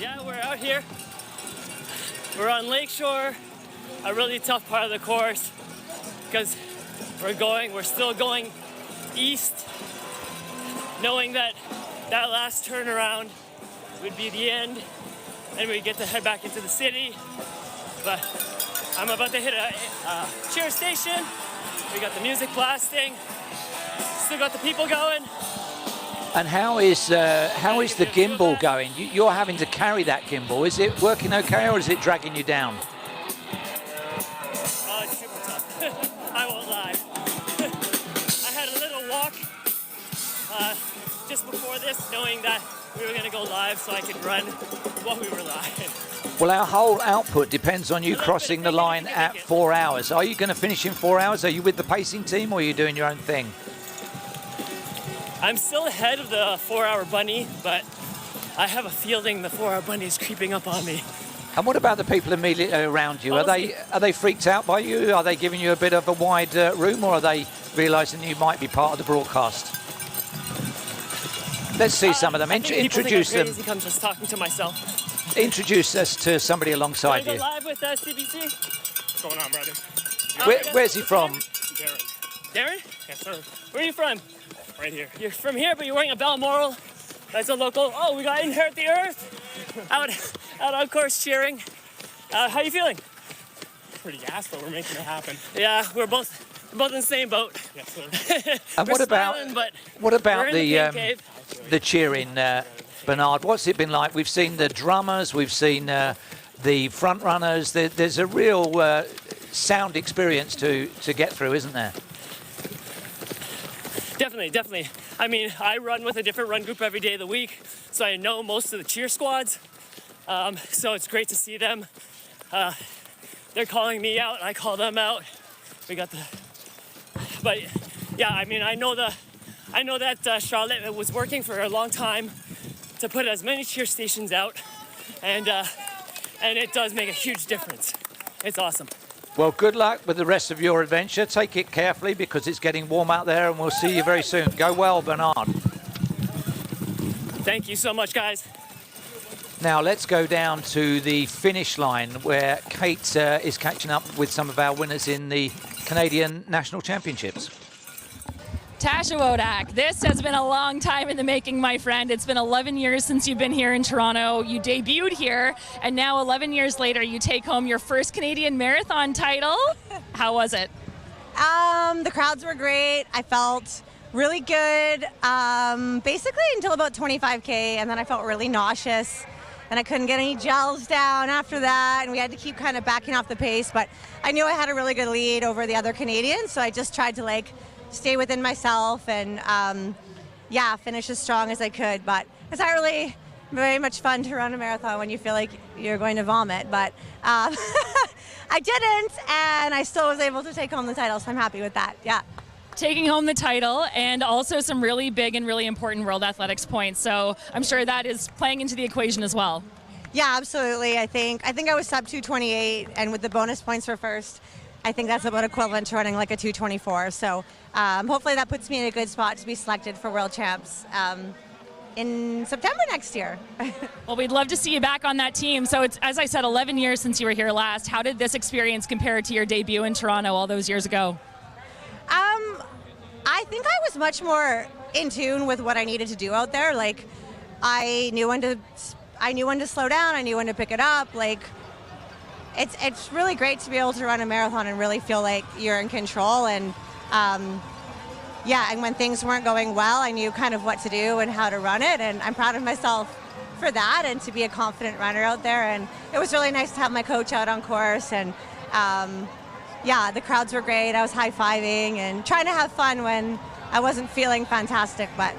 Yeah, we're out here. We're on Lakeshore, a really tough part of the course because we're still going east, knowing that that last turnaround would be the end and we get to head back into the city. But I'm about to hit a cheer station. We got the music blasting. Still got the people going. And how is the gimbal going? You're having to carry that gimbal. Is it working okay, or is it dragging you down? Oh, it's super tough. I won't lie. I had a little walk just before this, knowing that we were going to go live so I could run while we were live. Well, our whole output depends on you crossing the line at 4 hours. Are you going to finish in 4 hours? Are you with the pacing team, or are you doing your own thing? I'm still ahead of the 4-hour bunny, but I have a feeling the 4-hour bunny is creeping up on me. And what about the people immediately around you? Are they freaked out by you? Are they giving you a bit of a wide room, or are they realising you might be part of the broadcast? Let's see some of them. Introduce them. I'm just talking to myself. Introduce us to somebody alongside you. Live with CBC. What's going on, brother? Where's he from? Darren. Darren? Yes, sir. Where are you from? Right here. You're from here, but you're wearing a Balmoral. That's a local. Oh, we got Inherit the Earth. out on course cheering. How you feeling? Pretty gassed, but we're making it happen. Yeah, we're both in the same boat. Yes, sir. And what about the cheering, Bernard? What's it been like? We've seen the drummers, we've seen the front runners. There's a real sound experience to get through, isn't there? Definitely. I mean, I run with a different run group every day of the week, so I know most of the cheer squads. So it's great to see them. They're calling me out, I call them out. But yeah, I mean, I know that Charlotte was working for a long time to put as many cheer stations out, and it does make a huge difference. It's awesome. Well, good luck with the rest of your adventure. Take it carefully because it's getting warm out there, and we'll see you very soon. Go well, Bernard. Thank you so much, guys. Now let's go down to the finish line where Kate is catching up with some of our winners in the Canadian National Championships. Tasha Wodak, this has been a long time in the making, my friend. It's been 11 years since you've been here in Toronto. You debuted here, and now 11 years later, you take home your first Canadian marathon title. How was it? The crowds were great. I felt really good, basically until about 25K, and then I felt really nauseous, and I couldn't get any gels down after that, and we had to keep kind of backing off the pace, but I knew I had a really good lead over the other Canadians, so I just tried to stay within myself and finish as strong as I could. But it's not really very much fun to run a marathon when you feel like you're going to vomit, but I didn't, and I still was able to take home the title, so I'm happy with that. Yeah. Taking home the title and also some really big and really important World Athletics points, so I'm sure that is playing into the equation as well. Yeah, absolutely. I think I was sub 228, and with the bonus points for first, I think that's about equivalent to running like a 224. So hopefully that puts me in a good spot to be selected for World Champs in September next year. Well, we'd love to see you back on that team. So it's, as I said, 11 years since you were here last. How did this experience compare to your debut in Toronto all those years ago? I think I was much more in tune with what I needed to do out there. Like, I knew when to slow down. I knew when to pick it up. Like, it's really great to be able to run a marathon and really feel like you're in control. And and when things weren't going well, I knew kind of what to do and how to run it. And I'm proud of myself for that and to be a confident runner out there. And it was really nice to have my coach out on course. And the crowds were great. I was high-fiving and trying to have fun when I wasn't feeling fantastic, but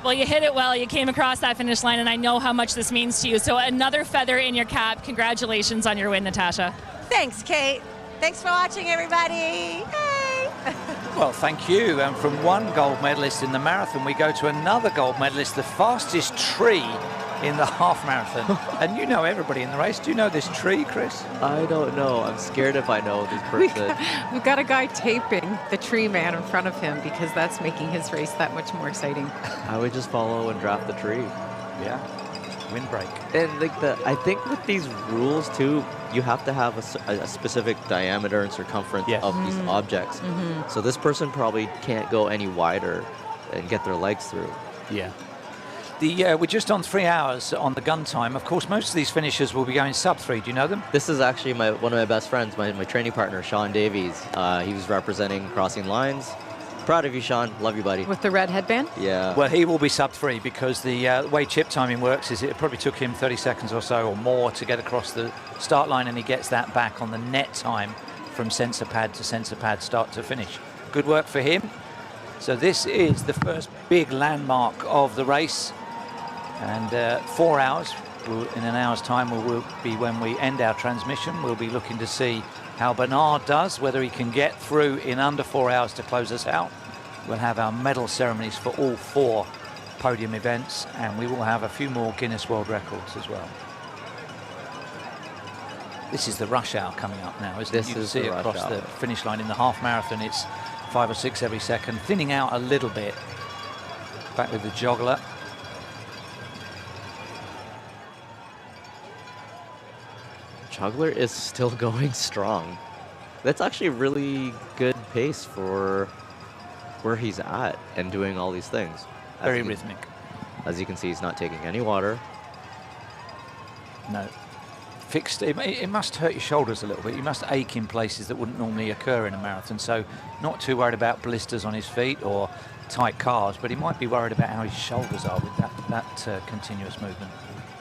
Well, you hit it well. You came across that finish line, and I know how much this means to you. So another feather in your cap. Congratulations on your win, Natasha. Thanks, Kate. Thanks for watching, everybody. Hey. Well, thank you. And from one gold medalist in the marathon, we go to another gold medalist, the fastest tree in the half marathon. And you know everybody in the race. Do you know this tree, Chris? I don't know. I'm scared if I know this person. We've got a guy taping the tree man in front of him because that's making his race that much more exciting. I would just follow and draft the tree. Yeah. Windbreak. And I think with these rules too, you have to have a specific diameter and circumference of these objects. Mm-hmm. So this person probably can't go any wider and get their legs through. Yeah. We're just on 3 hours on the gun time. Of course, most of these finishers will be going sub 3. Do you know them? This is actually one of my best friends, my training partner, Sean Davies. He was representing Crossing Lines. Proud of you, Sean. Love you, buddy. With the red headband? Yeah. Well, he will be sub 3 because the way chip timing works is it probably took him 30 seconds or so or more to get across the start line, and he gets that back on the net time from sensor pad to sensor pad, start to finish. Good work for him. So this is the first big landmark of the race. And 4 hours, in an hour's time, will be when we end our transmission. We'll be looking to see how Bernard does, whether he can get through in under 4 hours to close us out. We'll have our medal ceremonies for all 4 podium events, and we will have a few more Guinness World Records as well. This is the rush hour coming up now, isn't it? You can see it across the finish line. In the half marathon, it's 5 or 6 every second, thinning out a little bit. Back with the joggler. Juggler is still going strong. That's actually a really good pace for where he's at and doing all these things. Very rhythmic. As you can see, he's not taking any water. No. Fixed. It must hurt your shoulders a little bit. You must ache in places that wouldn't normally occur in a marathon. So not too worried about blisters on his feet or tight calves, but he might be worried about how his shoulders are with that continuous movement.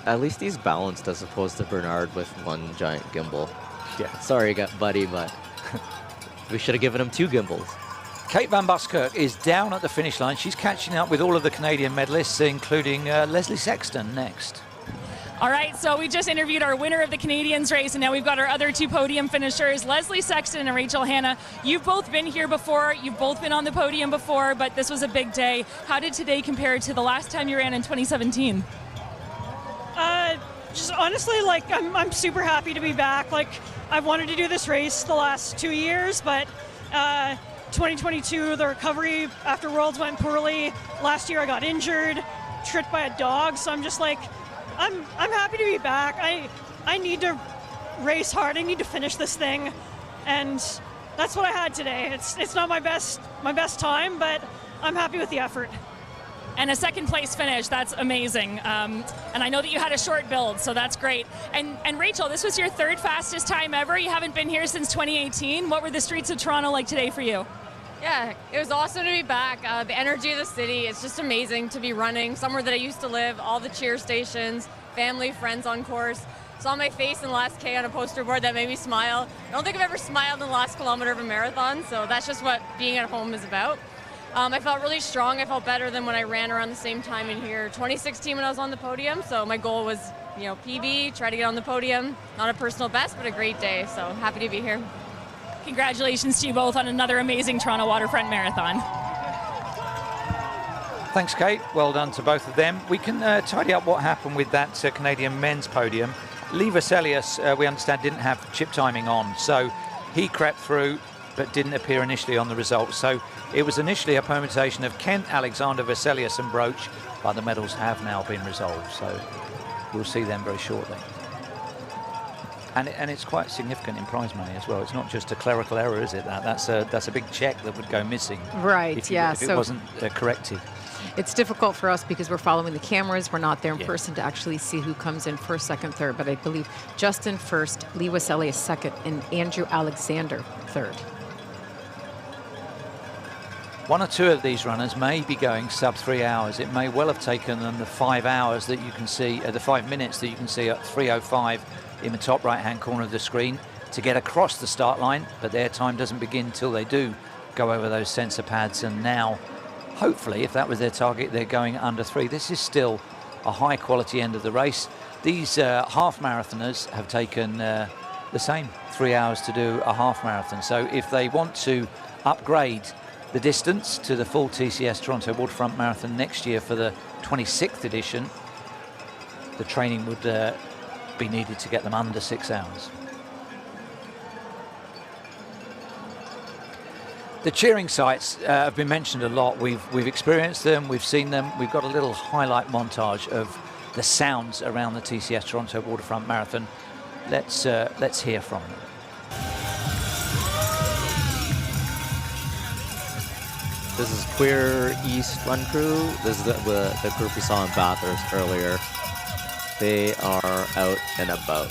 At least he's balanced as opposed to Bernard with one giant gimbal. Yeah. Sorry, buddy, but we should have given him 2 gimbals. Kate Van Buskirk is down at the finish line. She's catching up with all of the Canadian medalists, including Leslie Sexton next. All right, so we just interviewed our winner of the Canadians race, and now we've got our other 2 podium finishers, Leslie Sexton and Rachel Hanna. You've both been here before. You've both been on the podium before, but this was a big day. How did today compare to the last time you ran in 2017? Just honestly, like, I'm super happy to be back. Like, I've wanted to do this race the last 2 years, but 2022, the recovery after Worlds went poorly. Last year I got injured, tripped by a dog, so I'm just like, I'm happy to be back. I need to race hard. I need to finish this thing, and that's what I had today. It's not my best time, but I'm happy with the effort. And a second place finish, that's amazing. And I know that you had a short build, so that's great. And Rachel, this was your third fastest time ever. You haven't been here since 2018. What were the streets of Toronto like today for you? Yeah, it was awesome to be back. The energy of the city, it's just amazing to be running somewhere that I used to live, all the cheer stations, family, friends on course. Saw my face in the last K on a poster board that made me smile. I don't think I've ever smiled in the last kilometer of a marathon, so that's just what being at home is about. I felt really strong. I felt better than when I ran around the same time in here 2016 when I was on the podium. So my goal was, PB, try to get on the podium. Not a personal best, but a great day. So happy to be here. Congratulations to you both on another amazing Toronto Waterfront Marathon. Thanks, Kate. Well done to both of them. We can tidy up what happened with that Canadian men's podium. Lee Veselius, we understand, didn't have chip timing on, so he crept through but didn't appear initially on the results. So it was initially a permutation of Kent, Alexander, Veselius and Broach, but the medals have now been resolved, so we'll see them very shortly. And it's quite significant in prize money as well. It's not just a clerical error, is it? That's a big check that would go missing. Right, if so it wasn't corrected. It's difficult for us because we're following the cameras. We're not there in person to actually see who comes in first, second, third. But I believe Justin first, Lee Veselius second, and Andrew Alexander third. One or two of these runners may be going sub 3 hours. It may well have taken them the 5 hours that you can see, the 5 minutes that you can see at 3:05 in the top right-hand corner of the screen to get across the start line, but their time doesn't begin till they do go over those sensor pads. And now, hopefully, if that was their target, they're going under 3. This is still a high-quality end of the race. These half marathoners have taken the same 3 hours to do a half marathon. So if they want to upgrade the distance to the full TCS Toronto Waterfront Marathon next year for the 26th edition, the training would be needed to get them under 6 hours. The cheering sites have been mentioned a lot. We've experienced them, we've seen them. We've got a little highlight montage of the sounds around the TCS Toronto Waterfront Marathon. Let's hear from them. This is Queer East Run Crew. This is the group we saw in Bathurst earlier. They are out and about.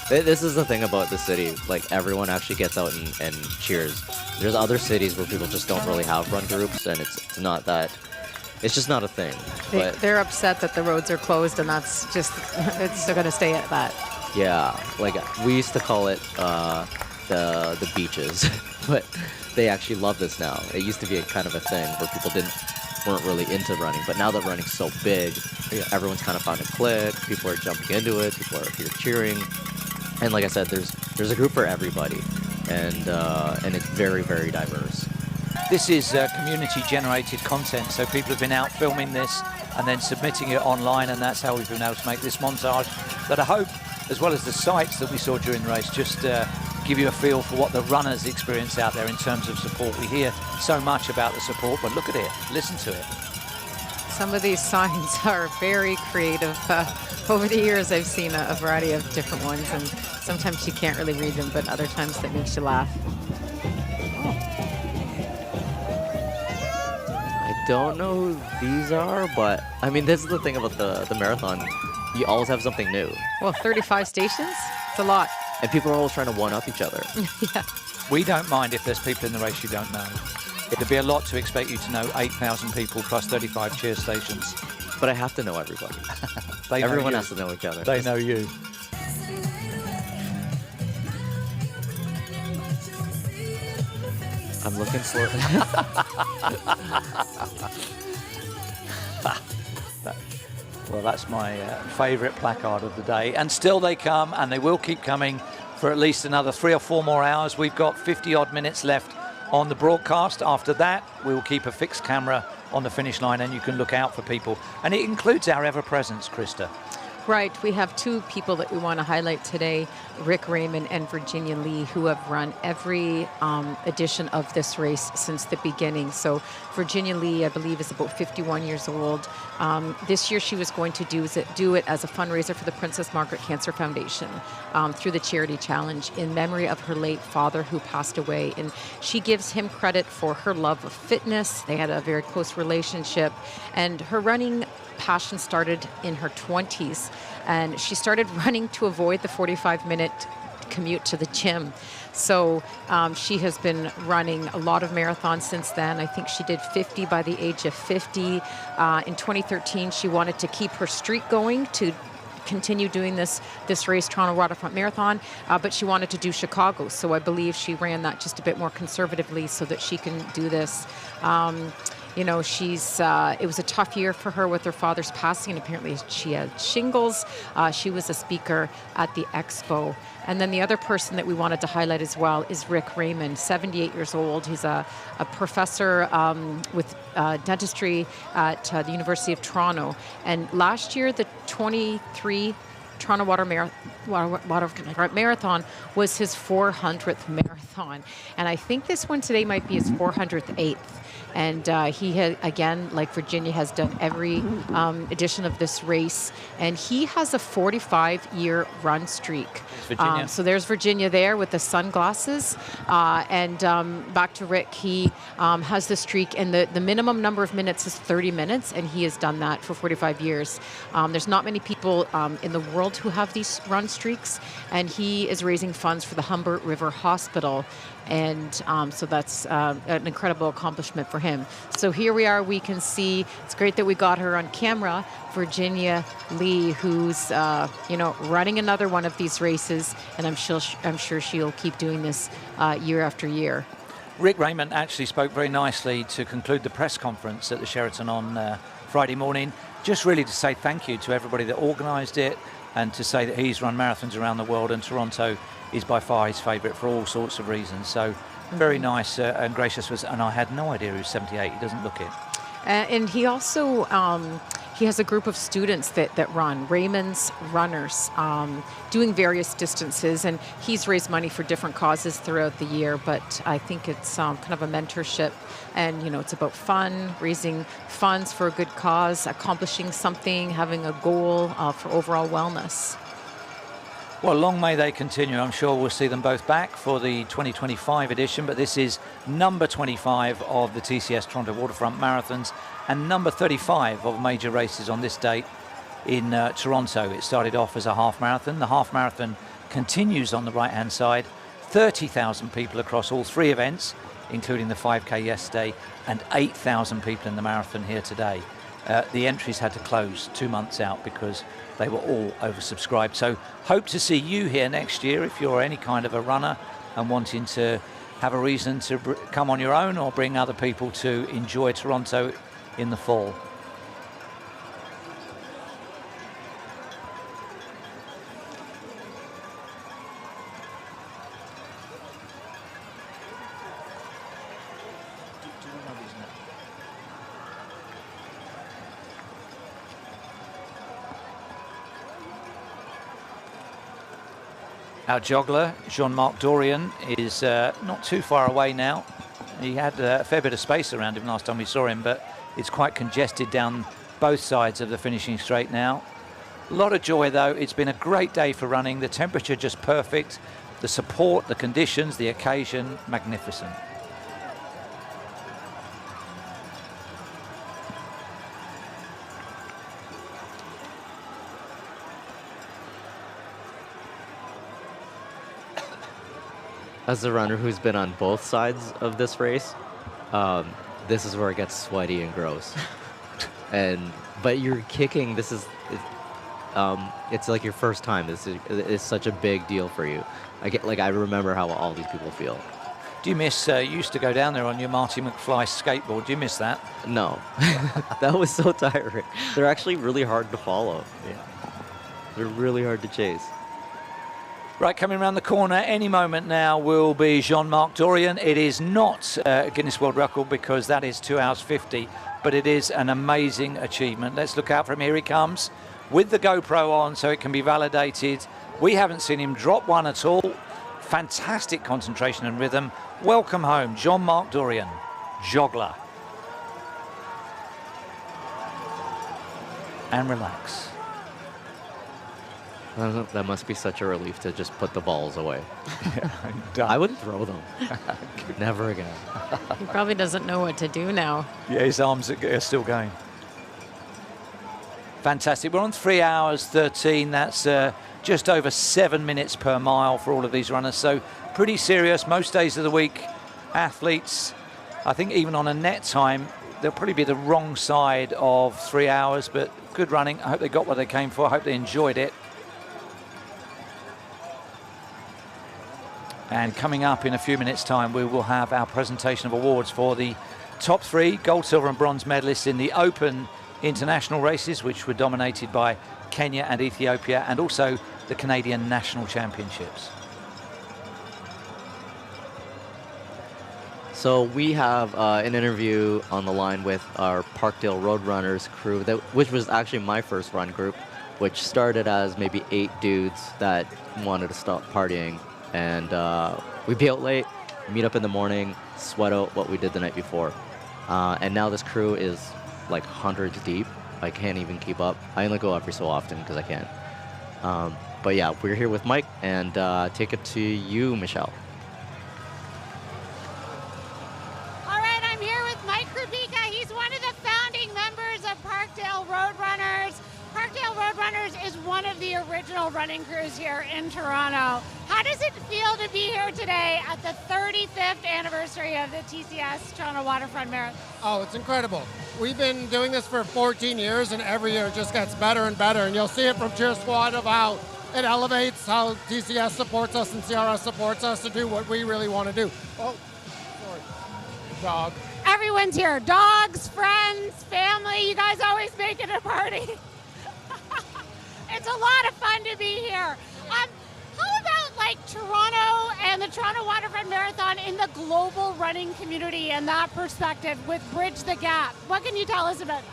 This is the thing about the city. Like, everyone actually gets out and cheers. There's other cities where people just don't really have run groups, and it's not that. It's just not a thing. They're upset that the roads are closed, and that's just, it's going to stay at that. Yeah, like we used to call it the beaches, but they actually love this now. It used to be a kind of a thing where people weren't really into running, but now that running's so big, everyone's kind of found a click. People are jumping into it. People are here cheering, and like I said, there's a group for everybody, and it's very, very diverse. This is community-generated content, so people have been out filming this and then submitting it online, and that's how we've been able to make this montage that I hope, as well as the sites that we saw during the race, just give you a feel for what the runners experience out there in terms of support. We hear so much about the support, but look at it, listen to it. Some of these signs are very creative. Over the years, I've seen a variety of different ones, and sometimes you can't really read them, but other times that makes you laugh. I don't know who these are, but I mean, this is the thing about the marathon. You always have something new. Well, 35 stations? It's a lot. And people are always trying to one-up each other. Yeah. We don't mind if there's people in the race you don't know. It'd be a lot to expect you to know 8,000 people plus 35 cheer stations. But I have to know everybody. Everyone has to know each other. They know you. I'm looking for Well, that's my favourite placard of the day. And still they come, and they will keep coming for at least another 3 or 4 more hours. We've got 50-odd minutes left on the broadcast. After that, we will keep a fixed camera on the finish line, and you can look out for people. And it includes our ever-presence, Krista. Right. We have two people that we want to highlight today, Rick Raymond and Virginia Lee, who have run every edition of this race since the beginning. So Virginia Lee, I believe, is about 51 years old. This year she was going to do it as a fundraiser for the Princess Margaret Cancer Foundation through the Charity Challenge in memory of her late father who passed away. And she gives him credit for her love of fitness. They had a very close relationship. And her running passion started in her 20s, and she started running to avoid the 45-minute commute to the gym. So she has been running a lot of marathons since then. I think she did 50 by the age of 50. In 2013, she wanted to keep her streak going to continue doing this race, Toronto Waterfront Marathon, but she wanted to do Chicago. So I believe she ran that just a bit more conservatively so that she can do this. You know, it was a tough year for her with her father's passing, and apparently she had shingles. She was a speaker at the expo. And then the other person that we wanted to highlight as well is Rick Raymond, 78 years old. He's a professor with dentistry at the University of Toronto. And last year, the 23 Toronto Waterfront Marathon was his 400th marathon. And I think this one today might be his 408th. And he had, again, like Virginia, has done every edition of this race. And he has a 45-year run streak. Virginia. So there's Virginia there with the sunglasses. And back to Rick, he has the streak. And the minimum number of minutes is 30 minutes. And he has done that for 45 years. There's not many people in the world who have these run streaks. And he is raising funds for the Humber River Hospital. And so that's an incredible accomplishment for him. So here we are. We can see, it's great that we got her on camera, Virginia Lee, who's running another one of these races, and I'm sure she'll keep doing this year after year. Rick Raymond actually spoke very nicely to conclude the press conference at the Sheraton on Friday morning, just really to say thank you to everybody that organised it, and to say that he's run marathons around the world, and Toronto is by far his favourite for all sorts of reasons. So very nice and gracious. And I had no idea he was 78. He doesn't look it. And he also, he has a group of students that run, Raymond's Runners, doing various distances. And he's raised money for different causes throughout the year. But I think it's kind of a mentorship. And, it's about fun, raising funds for a good cause, accomplishing something, having a goal for overall wellness. Well, long may they continue. I'm sure we'll see them both back for the 2025 edition, but this is number 25 of the TCS Toronto Waterfront Marathons and number 35 of major races on this date in Toronto. It started off as a half marathon. The half marathon continues on the right-hand side. 30,000 people across all three events, including the 5K yesterday, and 8,000 people in the marathon here today. The entries had to close 2 months out because they were all oversubscribed. So hope to see you here next year if you're any kind of a runner and wanting to have a reason to come on your own or bring other people to enjoy Toronto in the fall. Our joggler, Jean-Marc Dorian, is not too far away now. He had a fair bit of space around him last time we saw him, but it's quite congested down both sides of the finishing straight now. A lot of joy, though. It's been a great day for running. The temperature just perfect. The support, the conditions, the occasion, magnificent. As a runner who's been on both sides of this race, this is where it gets sweaty and gross. But you're kicking. It's like your first time. This is such a big deal for you. I remember how all these people feel. Do you miss? You used to go down there on your Marty McFly skateboard. Do you miss that? No, that was so tiring. They're actually really hard to follow. Yeah, they're really hard to chase. Right, coming around the corner any moment now will be Jean-Marc Dorian. It is not a Guinness World Record because that is 2 hours 50, but it is an amazing achievement. Let's look out for him. Here he comes with the GoPro on so it can be validated. We haven't seen him drop one at all. Fantastic concentration and rhythm. Welcome home, Jean-Marc Dorian, joggler. And relax. That must be such a relief to just put the balls away. I wouldn't throw them. Never again. He probably doesn't know what to do now. Yeah, his arms are still going. Fantastic. We're on 3 hours 13. That's just over 7 minutes per mile for all of these runners. So pretty serious. Most days of the week, athletes, I think even on a net time, they'll probably be the wrong side of 3 hours, but good running. I hope they got what they came for. I hope they enjoyed it. And coming up in a few minutes' time, we will have our presentation of awards for the top 3 gold, silver and bronze medalists in the Open international races, which were dominated by Kenya and Ethiopia, and also the Canadian National Championships. So we have an interview on the line with our Parkdale Roadrunners crew, which was actually my first run group, which started as maybe 8 dudes that wanted to stop partying. And we'd be out late, meet up in the morning, sweat out what we did the night before. And now this crew is like hundreds deep. I can't even keep up. I only go every so often because I can. But yeah, we're here with Mike, and take it to you, Michelle. All right, I'm here with Mike Krupika. He's one of the founding members of Parkdale Roadrunners. Parkdale Roadrunners is one of the original running crews here in Toronto. How does it feel to be here today at the 35th anniversary of the TCS Toronto Waterfront Marathon? Oh, it's incredible. We've been doing this for 14 years, and every year it just gets better and better. And you'll see it from Cheer Squad of how it elevates, how TCS supports us and CRS supports us to do what we really want to do. Oh, sorry. Dog. Everyone's here. Dogs, friends, family. You guys always make it a party. It's a lot of fun to be here. How about like Toronto and the Toronto Waterfront Marathon in the global running community and that perspective with Bridge the Gap? What can you tell us about it?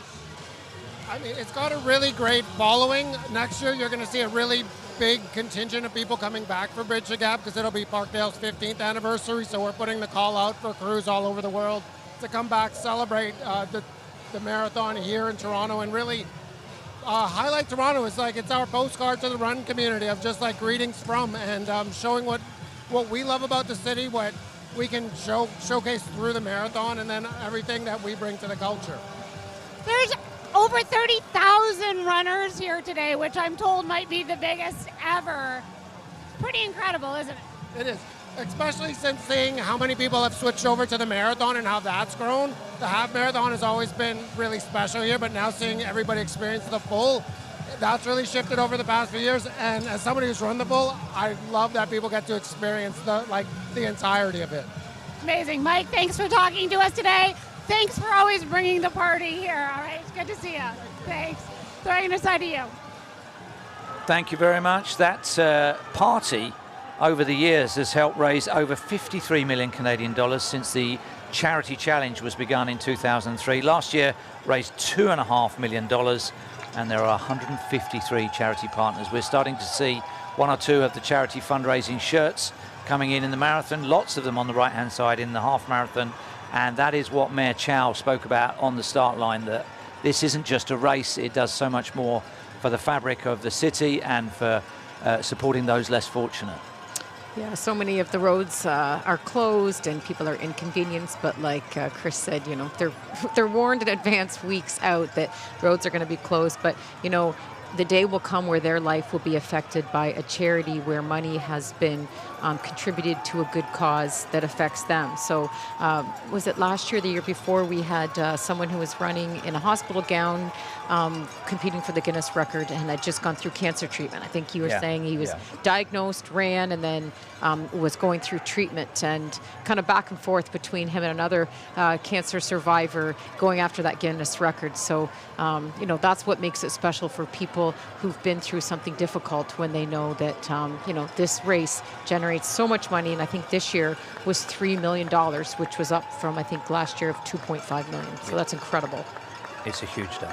I mean, it's got a really great following. Next year, you're going to see a really big contingent of people coming back for Bridge the Gap because it'll be Parkdale's 15th anniversary. So we're putting the call out for crews all over the world to come back, celebrate the marathon here in Toronto, and really highlight Toronto. It's like it's our postcard to the run community of just like greetings from, and showing what we love about the city, what we can showcase through the marathon, and then everything that we bring to the culture. There's over 30,000 runners here today, which I'm told might be the biggest ever. Pretty incredible, isn't it? It is, especially since seeing how many people have switched over to the marathon and how that's grown. The half marathon has always been really special here, but now seeing everybody experience the full, that's really shifted over the past few years. And as somebody who's run the full, I love that people get to experience the entirety of it. Amazing. Mike, thanks for talking to us today. Thanks for always bringing the party here. All right, it's good to see you. Thanks. Throwing it aside to you. Thank you very much. That party over the years has helped raise over 53 million Canadian dollars since the charity challenge was begun in 2003. Last year raised $2.5 million, and there are 153 charity partners. We're starting to see 1 or 2 of the charity fundraising shirts coming in the marathon, lots of them on the right hand side in the half marathon, and that is what Mayor Chow spoke about on the start line, that this isn't just a race, it does so much more for the fabric of the city and for supporting those less fortunate. Yeah, so many of the roads are closed and people are inconvenienced, but like Chris said, you know, they're warned in advance weeks out that roads are going to be closed, but you know, the day will come where their life will be affected by a charity where money has been contributed to a good cause that affects them. So was it last year, the year before, we had someone who was running in a hospital gown competing for the Guinness record and had just gone through cancer treatment. I think you were saying he was diagnosed, ran, and then was going through treatment, and kind of back and forth between him and another cancer survivor going after that Guinness record. So, you know, that's what makes it special for people who've been through something difficult when they know that, you know, this race generates so much money. And I think this year was $3 million, which was up from, I think, last year of $2.5 million. So that's incredible. It's a huge day.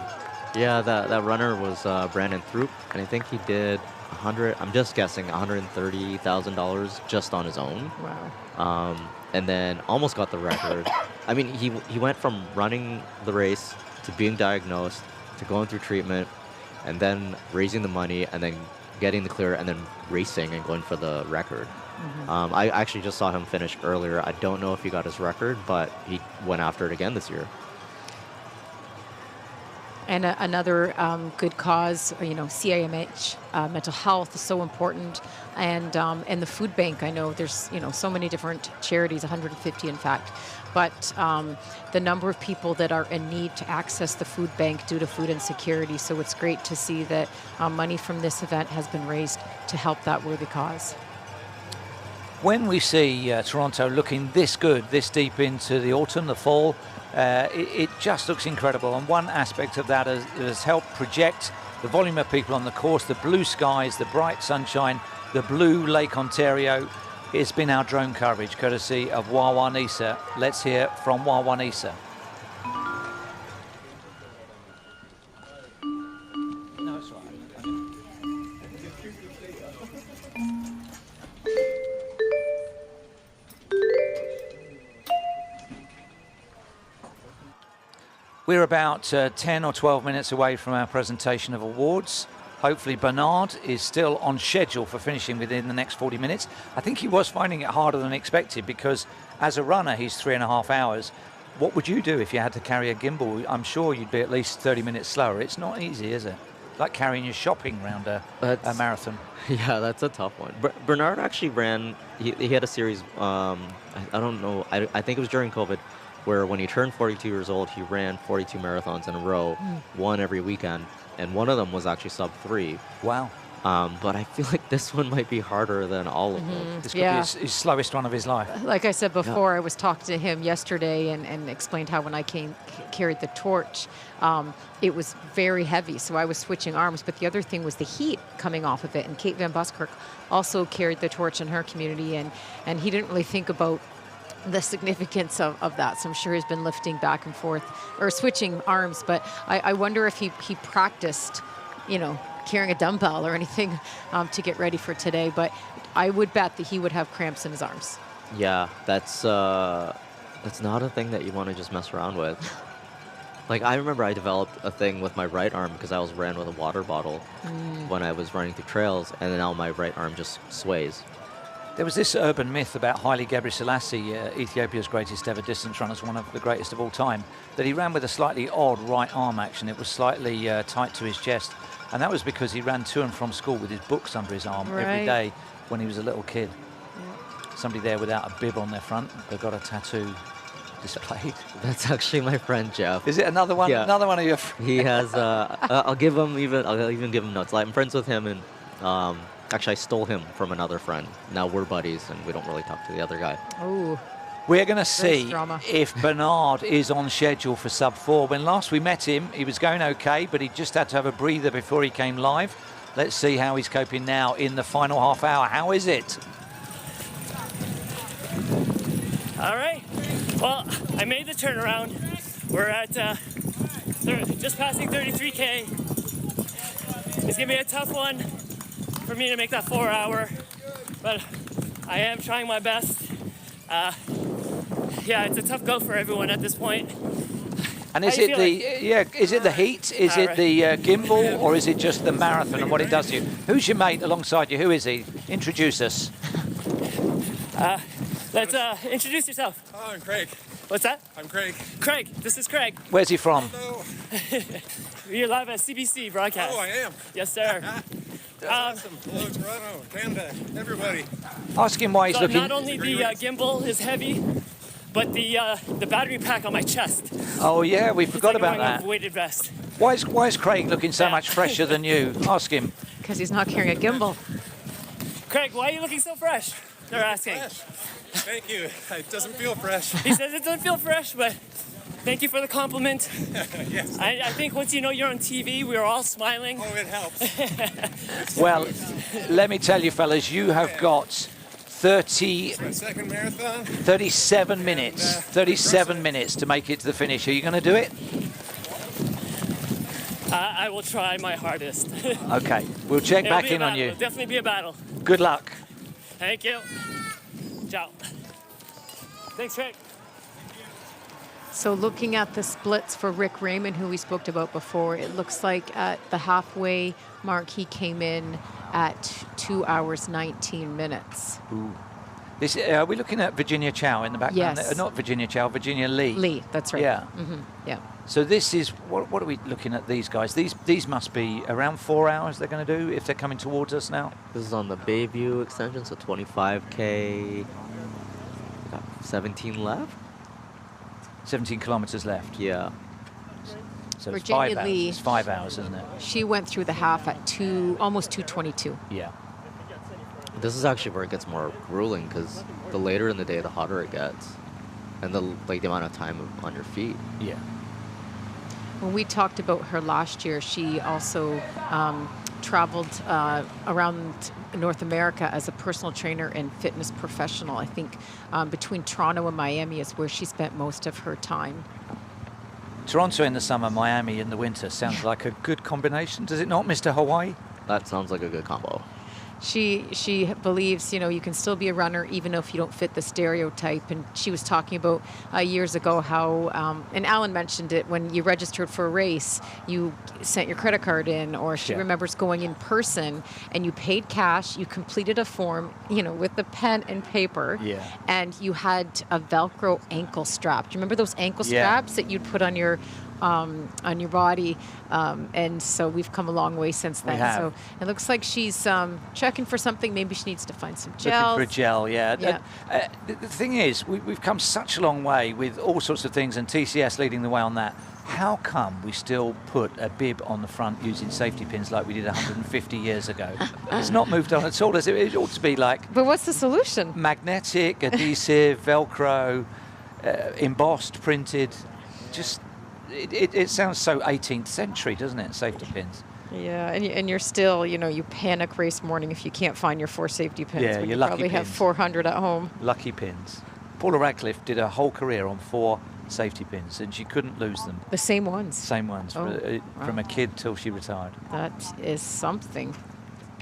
Yeah, that runner was Brandon Throop, and I think he did I'm just guessing, $130,000 just on his own. Wow. And then almost got the record. I mean, he went from running the race to being diagnosed to going through treatment and then raising the money and then getting the clear and then racing and going for the record. I actually just saw him finish earlier. I don't know if he got his record, but he went after it again this year. And another good cause, CIMH, mental health is so important, and the food bank. I know there's so many different charities, 150 in fact, but the number of people that are in need to access the food bank due to food insecurity. So it's great to see that money from this event has been raised to help that worthy cause. When we see Toronto looking this good, this deep into the autumn, the fall, it just looks incredible. And one aspect of that has helped project the volume of people on the course, the blue skies, the bright sunshine, the blue Lake Ontario. It's been our drone coverage, courtesy of Wawa Nisa. Let's hear from Wawa Nisa. No, it's all right. We're about 10 or 12 minutes away from our presentation of awards. Hopefully Bernard is still on schedule for finishing within the next 40 minutes. I think he was finding it harder than expected because as a runner, he's 3.5 hours. What would you do if you had to carry a gimbal? I'm sure you'd be at least 30 minutes slower. It's not easy, is it? Like carrying your shopping around a marathon. Yeah, that's a tough one. Bernard actually ran, he had a series, I don't know, I think it was during COVID, where when he turned 42 years old, he ran 42 marathons in a row, one every weekend, and one of them was actually sub 3. Wow. But I feel like this one might be harder than all of them. This could be his slowest one of his life. Like I said before, I was talking to him yesterday and explained how when I carried the torch, it was very heavy, so I was switching arms. But the other thing was the heat coming off of it. And Kate Van Buskirk also carried the torch in her community, and he didn't really think about the significance of that. So I'm sure he's been lifting back and forth or switching arms. But I wonder if he practiced, carrying a dumbbell or anything to get ready for today. But I would bet that he would have cramps in his arms. Yeah, that's not a thing that you want to just mess around with. Like, I remember I developed a thing with my right arm because I ran with a water bottle when I was running through trails, and then now my right arm just sways. There was this urban myth about Haile Gebrselassie, Ethiopia's greatest ever distance runner, one of the greatest of all time, that he ran with a slightly odd right arm action. It was slightly tight to his chest, and that was because he ran to and from school with his books under his arm every day when he was a little kid. Yeah. Somebody there without a bib on their front, they've got a tattoo displayed. That's actually my friend Jeff. Is it another one? Yeah. Another one of your friends? He has. I'll even give him notes. I'm friends with him, and actually I stole him from another friend. Now we're buddies, and we don't really talk to the other guy. Oh. We're going to see if Bernard is on schedule for sub 4. When last we met him, he was going okay, but he just had to have a breather before he came live. Let's see how he's coping now in the final half hour. How is it? All right. Well, I made the turnaround. We're at just passing 33K. It's going to be a tough one for me to make that 4 hour, but I am trying my best. Yeah, it's a tough go for everyone at this point. And is it the heat? Is it the gimbal, or is it just the marathon and what it does to you? Who's your mate alongside you? Who is he? Introduce us. Let's introduce yourself. Oh, I'm Craig. What's that? I'm Craig. Craig, this is Craig. Where's he from? You're live at CBC broadcast. Oh, I am. Yes, sir. That's awesome. Hello, Toronto, Canada, everybody. Ask him why he's looking. Not only the gimbal is heavy, but the battery pack on my chest. Oh yeah, we forgot about that. A weighted vest. Why is Craig looking so much fresher than you? Ask him. Because he's not carrying a gimbal. Craig, why are you looking so fresh? They're asking. Fresh. Thank you. It doesn't feel fresh. He says it doesn't feel fresh, but thank you for the compliment. Yes. I think once you know you're on TV, we're all smiling. Oh, it helps. Well, let me tell you, fellas, you have got second marathon. 37 minutes. 37 minutes to make it to the finish. Are you going to do it? I will try my hardest. Okay, we'll check It'll back be a in on battle. you. It'll definitely be a battle. Good luck. Thank you. Ciao. Thanks, Rick. So looking at the splits for Rick Raymond, who we spoke about before, it looks like at the halfway mark, he came in at 2 hours, 19 minutes. Ooh. This, are we looking at Virginia Chow in the background? Yes. Not Virginia Chow, Virginia Lee. Lee, that's right. Yeah. Yeah. So this is, what are we looking at these guys? These must be around 4 hours they're going to do if they're coming towards us now. This is on the Bayview extension, so 25K, got 17 left? 17 kilometers left. Yeah. So it's Virginia 5 hours. Lee. It's 5 hours, isn't it? She went through the half at almost 2:22. Yeah. This is actually where it gets more grueling because the later in the day, the hotter it gets, and the amount of time on your feet. Yeah. When we talked about her last year, she also traveled around North America as a personal trainer and fitness professional. I think between Toronto and Miami is where she spent most of her time. Toronto in the summer, Miami in the winter. Sounds like a good combination, does it not, Mr. Hawaii? That sounds like a good combo. She believes, you can still be a runner even if you don't fit the stereotype. And she was talking about years ago how, and Alan mentioned it, when you registered for a race, you sent your credit card in, or she remembers going in person and you paid cash, you completed a form, with the pen and paper, and you had a Velcro ankle strap. Do you remember those ankle straps that you'd put on your body, and so we've come a long way since then. So it looks like she's checking for something. Maybe she needs to find some gels. Looking for a gel, yeah. The thing is, we've come such a long way with all sorts of things, and TCS leading the way on that. How come we still put a bib on the front using safety pins like we did 150 years ago? It's not moved on at all, does it? It ought to be like... But what's the solution? Magnetic, adhesive, Velcro, embossed, printed, just... It sounds so 18th century, doesn't it, safety pins? Yeah, and you're still, you panic race morning if you can't find your 4 safety pins. Yeah, when your you lucky probably pins. have 400 at home. Lucky pins. Paula Radcliffe did a whole career on 4 safety pins, and she couldn't lose them. The same ones? Same ones, from a kid till she retired. That is something.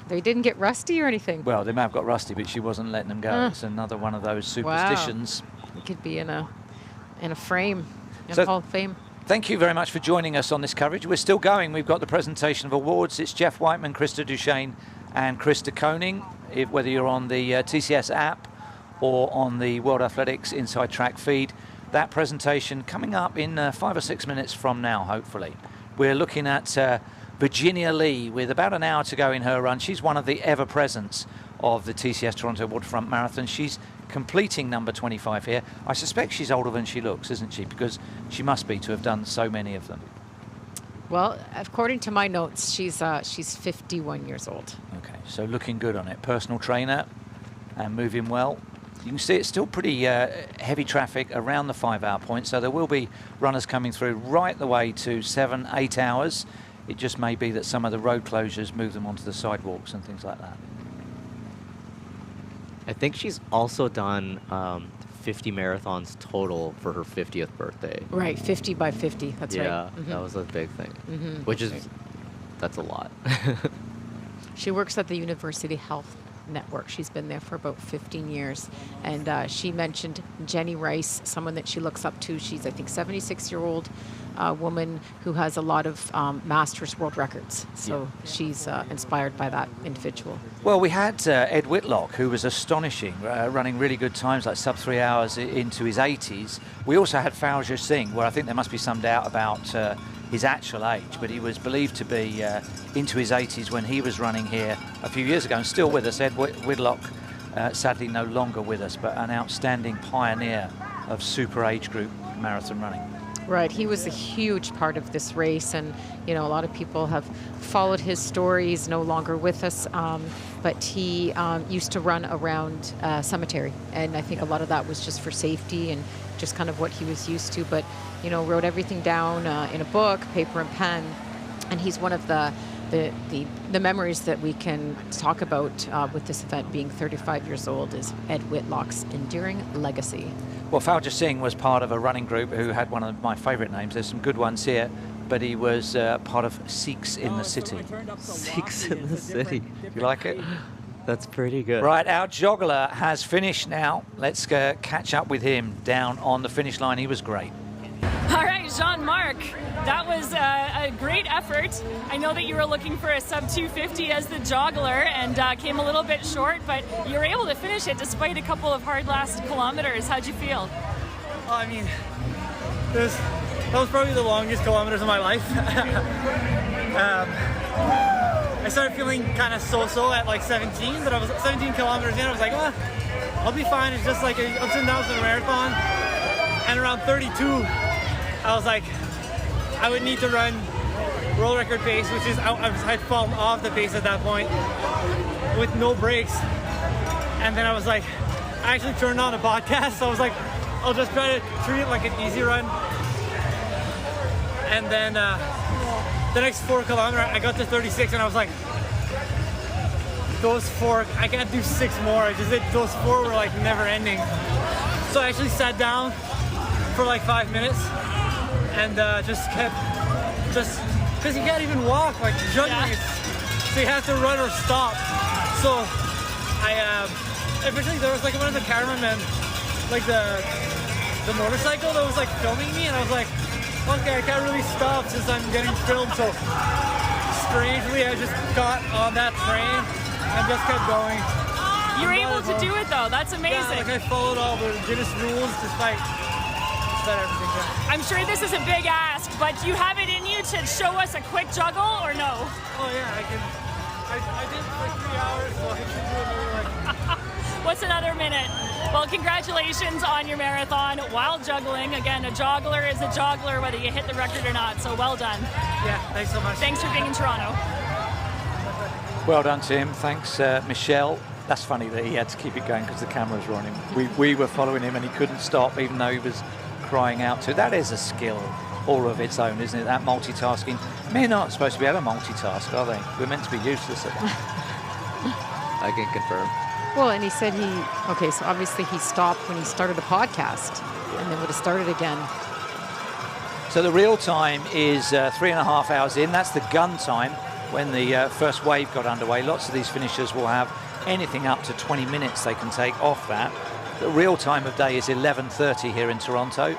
They didn't get rusty or anything? Well, they may have got rusty, but she wasn't letting them go. It's another one of those superstitions. Wow. It could be in a frame, in So- Hall of Fame. Thank you very much for joining us on this coverage. We're still going. We've got the presentation of awards. It's Jeff Whiteman, Krista Duchesne, and Krista Koning. Whether you're on the TCS app or on the World Athletics Inside Track feed, that presentation coming up in 5 or 6 minutes from now, hopefully. We're looking at Virginia Lee with about an hour to go in her run. She's one of the ever-presents of the TCS Toronto Waterfront Marathon. She's completing number 25 here. I suspect she's older than she looks, isn't she? Because she must be to have done so many of them. Well, according to my notes, she's 51 years old. Okay, so looking good on it. Personal trainer and moving well. You can see it's still pretty heavy traffic around the 5 hour point, so there will be runners coming through right the way to 7, 8 hours. It just may be that some of the road closures move them onto the sidewalks and things like that. I think she's also done 50 marathons total for her 50th birthday. Right, 50 by 50, that's right. Yeah, that was a big thing, which is, that's a lot. She works at the University Health Network. She's been there for about 15 years. And she mentioned Jenny Rice, someone that she looks up to. She's, I think, 76-year-old woman who has a lot of Masters world records. So she's inspired by that individual. Well, we had Ed Whitlock, who was astonishing, running really good times, like sub 3 hours into his 80s. We also had Fauja Singh, where I think there must be some doubt about his actual age, but he was believed to be into his 80s when he was running here a few years ago, and still with us. Ed Whitlock, sadly no longer with us, but an outstanding pioneer of super age group marathon running. Right, he was a huge part of this race, and a lot of people have followed his story. He's no longer with us, but he used to run around cemetery, and I think a lot of that was just for safety and just kind of what he was used to. But wrote everything down in a book, paper and pen, and he's one of the memories that we can talk about with this event being 35 years old is Ed Whitlock's enduring legacy. Well, Fauja Singh was part of a running group who had one of my favourite names. There's some good ones here. but he was part of Sikhs in the City. Sikhs in the City. You like it? That's pretty good. Right, our joggler has finished now. Let's catch up with him down on the finish line. He was great. All right, Jean-Marc, that was a great effort. I know that you were looking for a sub 250 as the joggler and came a little bit short, but you were able to finish it despite a couple of hard last kilometers. How'd you feel? Oh, I mean, that was probably the longest kilometers of my life. I started feeling kind of so-so at like 17, but I was 17 kilometers in. I was like, oh, I'll be fine. It's just like ups and downs of a marathon. And around 32, I was like, I would need to run world record pace, which is I'd fallen off the pace at that point with no brakes. And then I was like, I actually turned on a podcast. So I was like, I'll just try to treat it like an easy run. And then the next 4 kilometers, I got to 36 and I was like, those 4, I can't do 6 more. I just did, those 4 were like never ending. So I actually sat down for like 5 minutes and just kept, because you can't even walk, like juggling, so you have to run or stop. So eventually there was like one of the cameramen, like the motorcycle that was like filming me, and I was like, okay, I can't really stop since I'm getting filmed. So strangely, I just got on that train and just kept going. You were able to do it though. That's amazing. Yeah, like I followed all the Guinness rules despite everything. Yeah. I'm sure this is a big ask, but do you have it in you to show us a quick juggle or no? Oh yeah, I can. I did for 3 hours, so I can do another like. What's another minute? Well, congratulations on your marathon while juggling. Again, a joggler is a joggler whether you hit the record or not, so well done. Yeah, thanks so much. Thanks for being in Toronto. Well done to him. Thanks, Michelle. That's funny that he had to keep it going because the cameras were on him. We were following him and he couldn't stop even though he was crying out to. That is a skill all of its own, isn't it? That multitasking. Men aren't supposed to be able to multitask, are they? We're meant to be useless at that. I can confirm. Well, and he said okay, so obviously he stopped when he started a podcast and then would have started again. So the real time is 3.5 hours in. That's the gun time when the first wave got underway. Lots of these finishers will have anything up to 20 minutes they can take off that. The real time of day is 11:30 here in Toronto,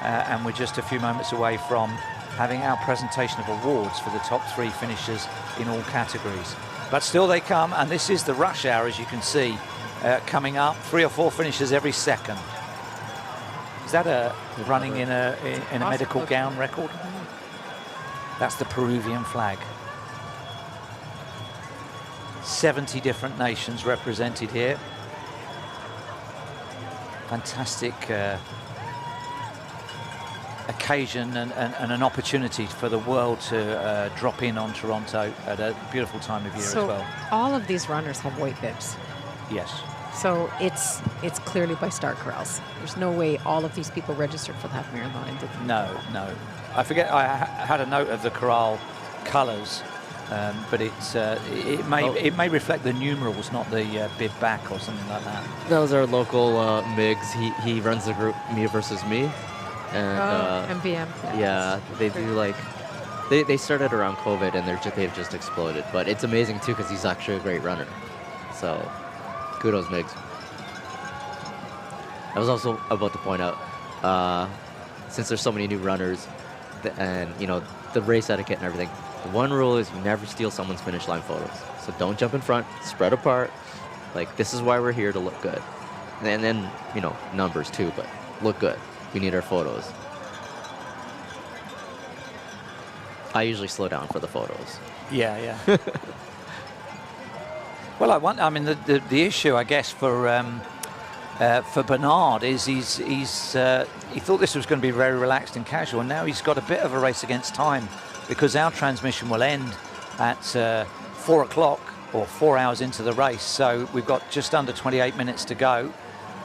and we're just a few moments away from having our presentation of awards for the top 3 finishers in all categories. But still they come, and this is the rush hour, as you can see, coming up. 3 or 4 finishers every second. Is that a running in a medical gown record? That's the Peruvian flag. 70 different nations represented here. Fantastic occasion and an opportunity for the world to drop in on Toronto at a beautiful time of year as well. All of these runners have white bibs. Yes. So it's clearly by Star Corrals. There's no way all of these people registered for the half marathon and didn't. No. I forget. I had a note of the corral colours, but it may reflect the numerals, not the bib back or something like that. That was our local Migs. He runs the group Me versus Me, and MVM. Yeah, they do like. They started around COVID and they've just exploded. But it's amazing too because he's actually a great runner. So. Kudos, Migs. I was also about to point out, since there's so many new runners, and the race etiquette and everything, the one rule is you never steal someone's finish line photos. So don't jump in front, spread apart. Like, this is why we're here, to look good. And then, numbers too, but look good. We need our photos. I usually slow down for the photos. Yeah. Well, the issue, I guess, for Bernard is he thought this was going to be very relaxed and casual, and now he's got a bit of a race against time because our transmission will end at 4 o'clock or 4 hours into the race. So we've got just under 28 minutes to go,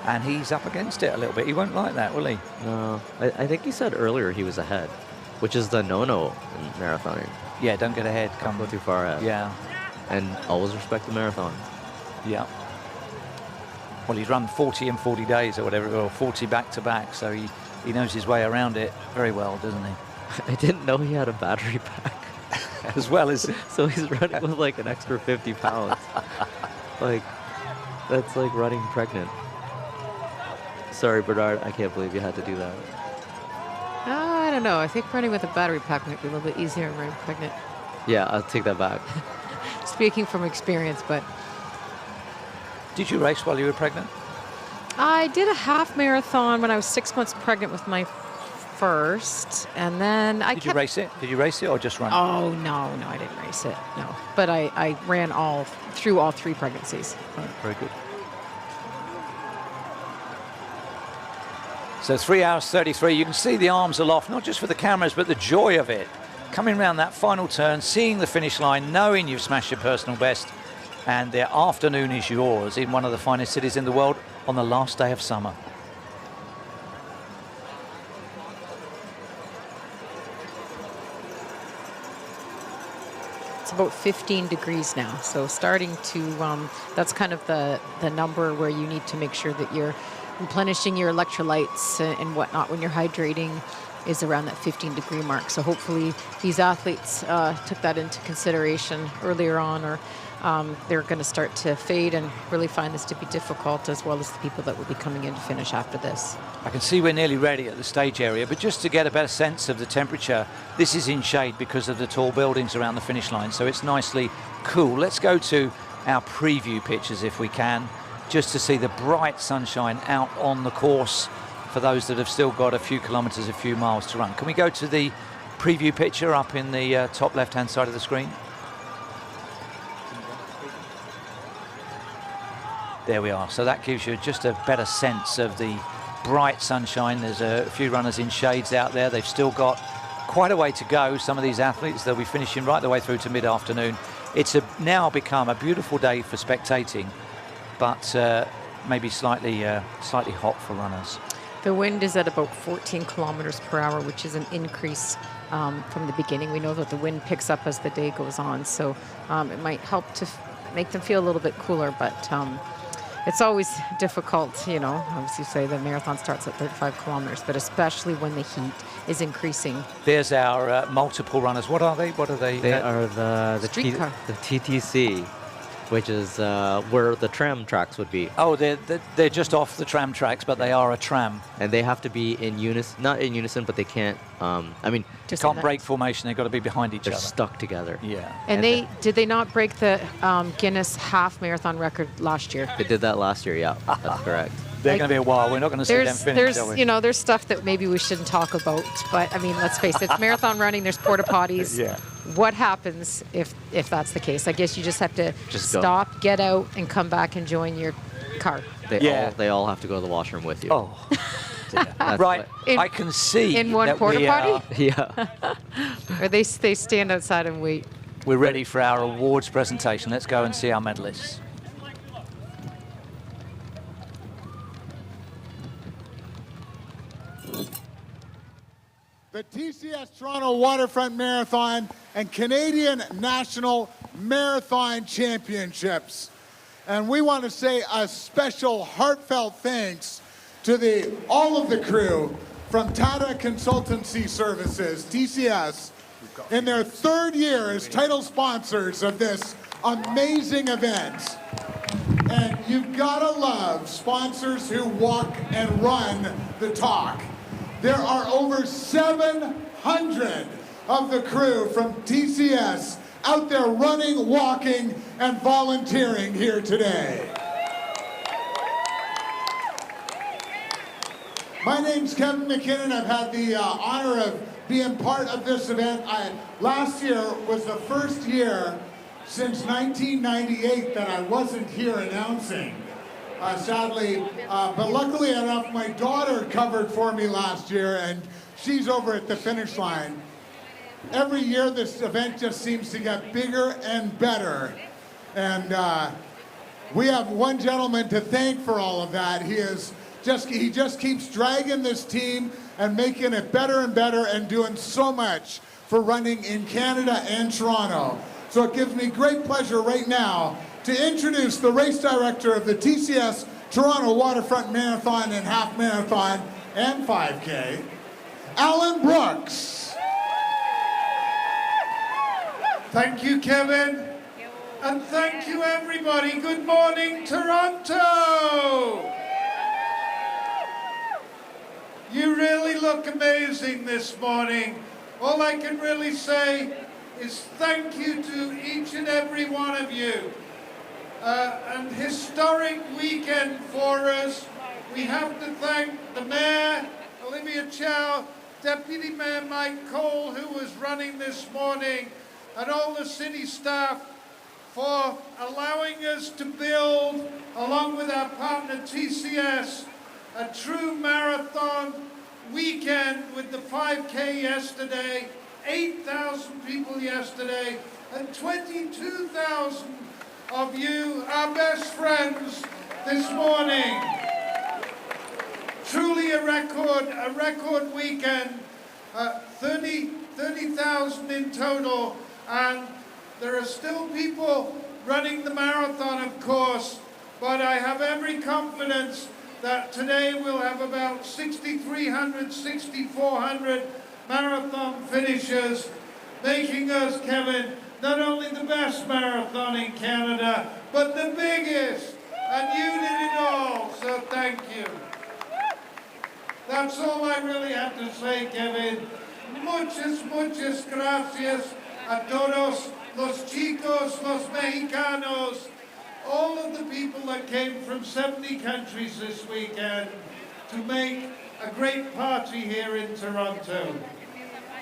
and he's up against it a little bit. He won't like that, will he? No, I think he said earlier he was ahead, which is the no-no in marathoning. Yeah, don't get ahead. Don't go too far ahead. Yeah. And always respect the marathon. Yeah. Well, he's run 40 in 40 days or whatever, or 40 back-to-back, so he knows his way around it very well, doesn't he? I didn't know he had a battery pack. As well as... So he's running with like an extra 50 pounds. Like, that's like running pregnant. Sorry, Bernard, I can't believe you had to do that. I don't know. I think running with a battery pack might be a little bit easier than running pregnant. Yeah, I'll take that back. Speaking from experience, but... Did you race while you were pregnant? I did a half marathon when I was 6 months pregnant with my first, and then I Did you race it? Did you race it or just run it? Oh, no, I didn't race it, no. But I ran through all 3 pregnancies. Very good. So 3 hours 33, you can see the arms aloft, not just for the cameras, but the joy of it. Coming around that final turn, seeing the finish line, knowing you've smashed your personal best, and the afternoon is yours in one of the finest cities in the world on the last day of summer. It's about 15 degrees now, so starting to, that's kind of the number where you need to make sure that you're replenishing your electrolytes and whatnot when you're hydrating is around that 15-degree mark. So hopefully these athletes took that into consideration earlier on, or they're going to start to fade and really find this to be difficult, as well as the people that will be coming in to finish after this. I can see we're nearly ready at the stage area, but just to get a better sense of the temperature, this is in shade because of the tall buildings around the finish line, so it's nicely cool. Let's go to our preview pictures if we can, just to see the bright sunshine out on the course for those that have still got a few kilometers, a few miles to run. Can we go to the preview picture up in the top left-hand side of the screen? There we are. So that gives you just a better sense of the bright sunshine. There's a few runners in shades out there. They've still got quite a way to go. Some of these athletes, they'll be finishing right the way through to mid-afternoon. It's now become a beautiful day for spectating, but maybe slightly hot for runners. The wind is at about 14 kilometers per hour, which is an increase from the beginning. We know that the wind picks up as the day goes on, so it might help to make them feel a little bit cooler, but it's always difficult, you know. Obviously, say the marathon starts at 35 kilometers, but especially when the heat is increasing. There's our multiple runners. What are they? What are they? They are the TTC, which is where the tram tracks would be. Oh, they're just off the tram tracks, but they are a tram. And they have to be in unison, not in unison, but they can't, I mean... They can't break formation, they've got to be behind each other. They're stuck together. Yeah. And did they not break the Guinness half marathon record last year? They did that last year, yeah, that's correct. They're going to be a while. We're not going to see them finish, are we? You know, there's stuff that maybe we shouldn't talk about, but I mean, let's face it, it's marathon running, there's porta potties. Yeah. What happens if that's the case? I guess you just have to stop, get out, and come back and join your car. They all have to go to the washroom with you. Oh. Right, I can see in one that porta potty. Yeah. Or they stand outside and wait. We're ready for our awards presentation. Let's go and see our medalists. The TCS Toronto Waterfront Marathon and Canadian National Marathon Championships. And we want to say a special heartfelt thanks to all of the crew from Tata Consultancy Services, TCS, in their 3rd year as title sponsors of this amazing event. And you've gotta love sponsors who walk and run the talk. There are over 700 of the crew from TCS out there running, walking, and volunteering here today. My name's Kevin McKinnon. I've had the honor of being part of this event. Last year was the first year since 1998 that I wasn't here announcing. Sadly, but luckily enough, my daughter covered for me last year, and she's over at the finish line. Every year, this event just seems to get bigger and better. And we have one gentleman to thank for all of that. He just keeps dragging this team and making it better and better and doing so much for running in Canada and Toronto. So it gives me great pleasure right now to introduce the race director of the TCS Toronto Waterfront Marathon and Half Marathon and 5K, Alan Brooks. Thank you, Kevin. And thank you, everybody. Good morning, Toronto. You really look amazing this morning. All I can really say is thank you to each and every one of you. An historic weekend for us. We have to thank the Mayor, Olivia Chow, Deputy Mayor Mike Cole, who was running this morning, and all the city staff for allowing us to build, along with our partner TCS, a true marathon weekend with the 5K yesterday, 8,000 people yesterday, and 22,000 of you, our best friends, this morning. Truly a record weekend, 30,000 in total, and there are still people running the marathon, of course, but I have every confidence that today we'll have about 6,300, 6,400 marathon finishers, making us, Kevin, not only the best marathon in Canada, but the biggest. And you did it all, so thank you. That's all I really have to say, Kevin. Muchas gracias a todos los chicos, los mexicanos, all of the people that came from 70 countries this weekend to make a great party here in Toronto.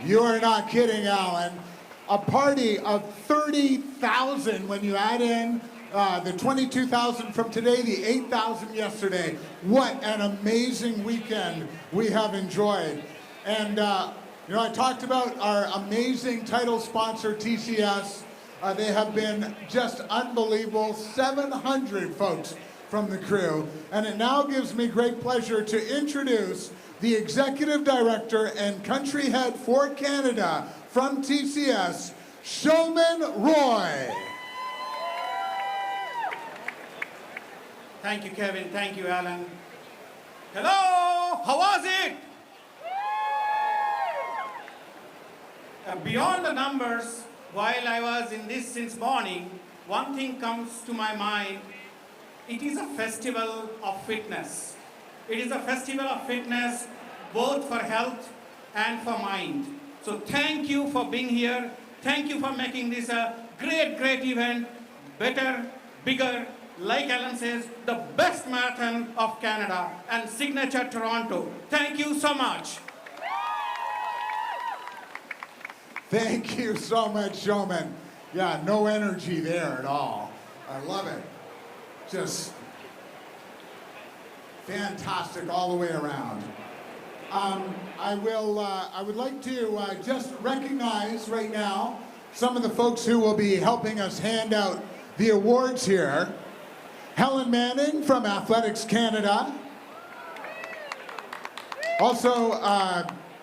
You are not kidding, Alan. A party of 30,000 when you add in the 22,000 from today, the 8,000 yesterday. What an amazing weekend we have enjoyed. And you know, I talked about our amazing title sponsor, TCS. They have been just unbelievable, 700 folks from the crew. And it now gives me great pleasure to introduce the Executive Director and Country Head for Canada from TCS, Showman Roy. Thank you, Kevin. Thank you, Alan. Hello, how was it? Beyond the numbers, while I was in this since morning, one thing comes to my mind. It is a festival of fitness. It is a festival of fitness both for health and for mind. So thank you for being here. Thank you for making this a great, great event. Better, bigger, like Alan says, the best marathon of Canada and signature Toronto. Thank you so much. Thank you so much, Showman. Yeah, no energy there at all. I love it. Just fantastic all the way around. I would like to just recognize right now some of the folks who will be helping us hand out the awards here. Helen Manning from Athletics Canada. Also,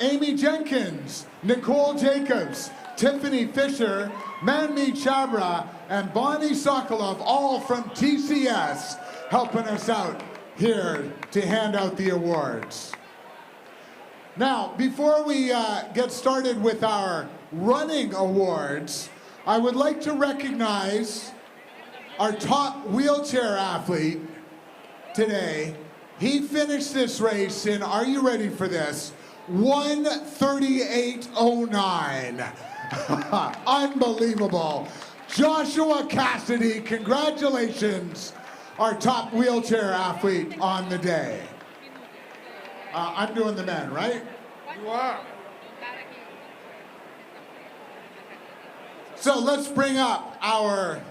Amy Jenkins, Nicole Jacobs, Tiffany Fisher, Manmeet Chabra, and Bonnie Sokolov, all from TCS, helping us out here to hand out the awards. Now, before we get started with our running awards, I would like to recognize our top wheelchair athlete today. He finished this race in, are you ready for this? 1:38:09. Unbelievable. Joshua Cassidy, congratulations, our top wheelchair athlete on the day. I'm doing the men, right? You are. So let's bring up our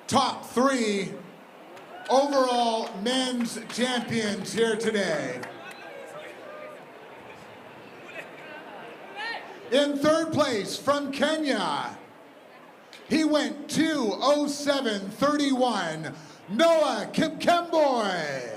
top 3 overall men's champions here today. In third place from Kenya, he went 2:07:31, Noah Kipkemboi.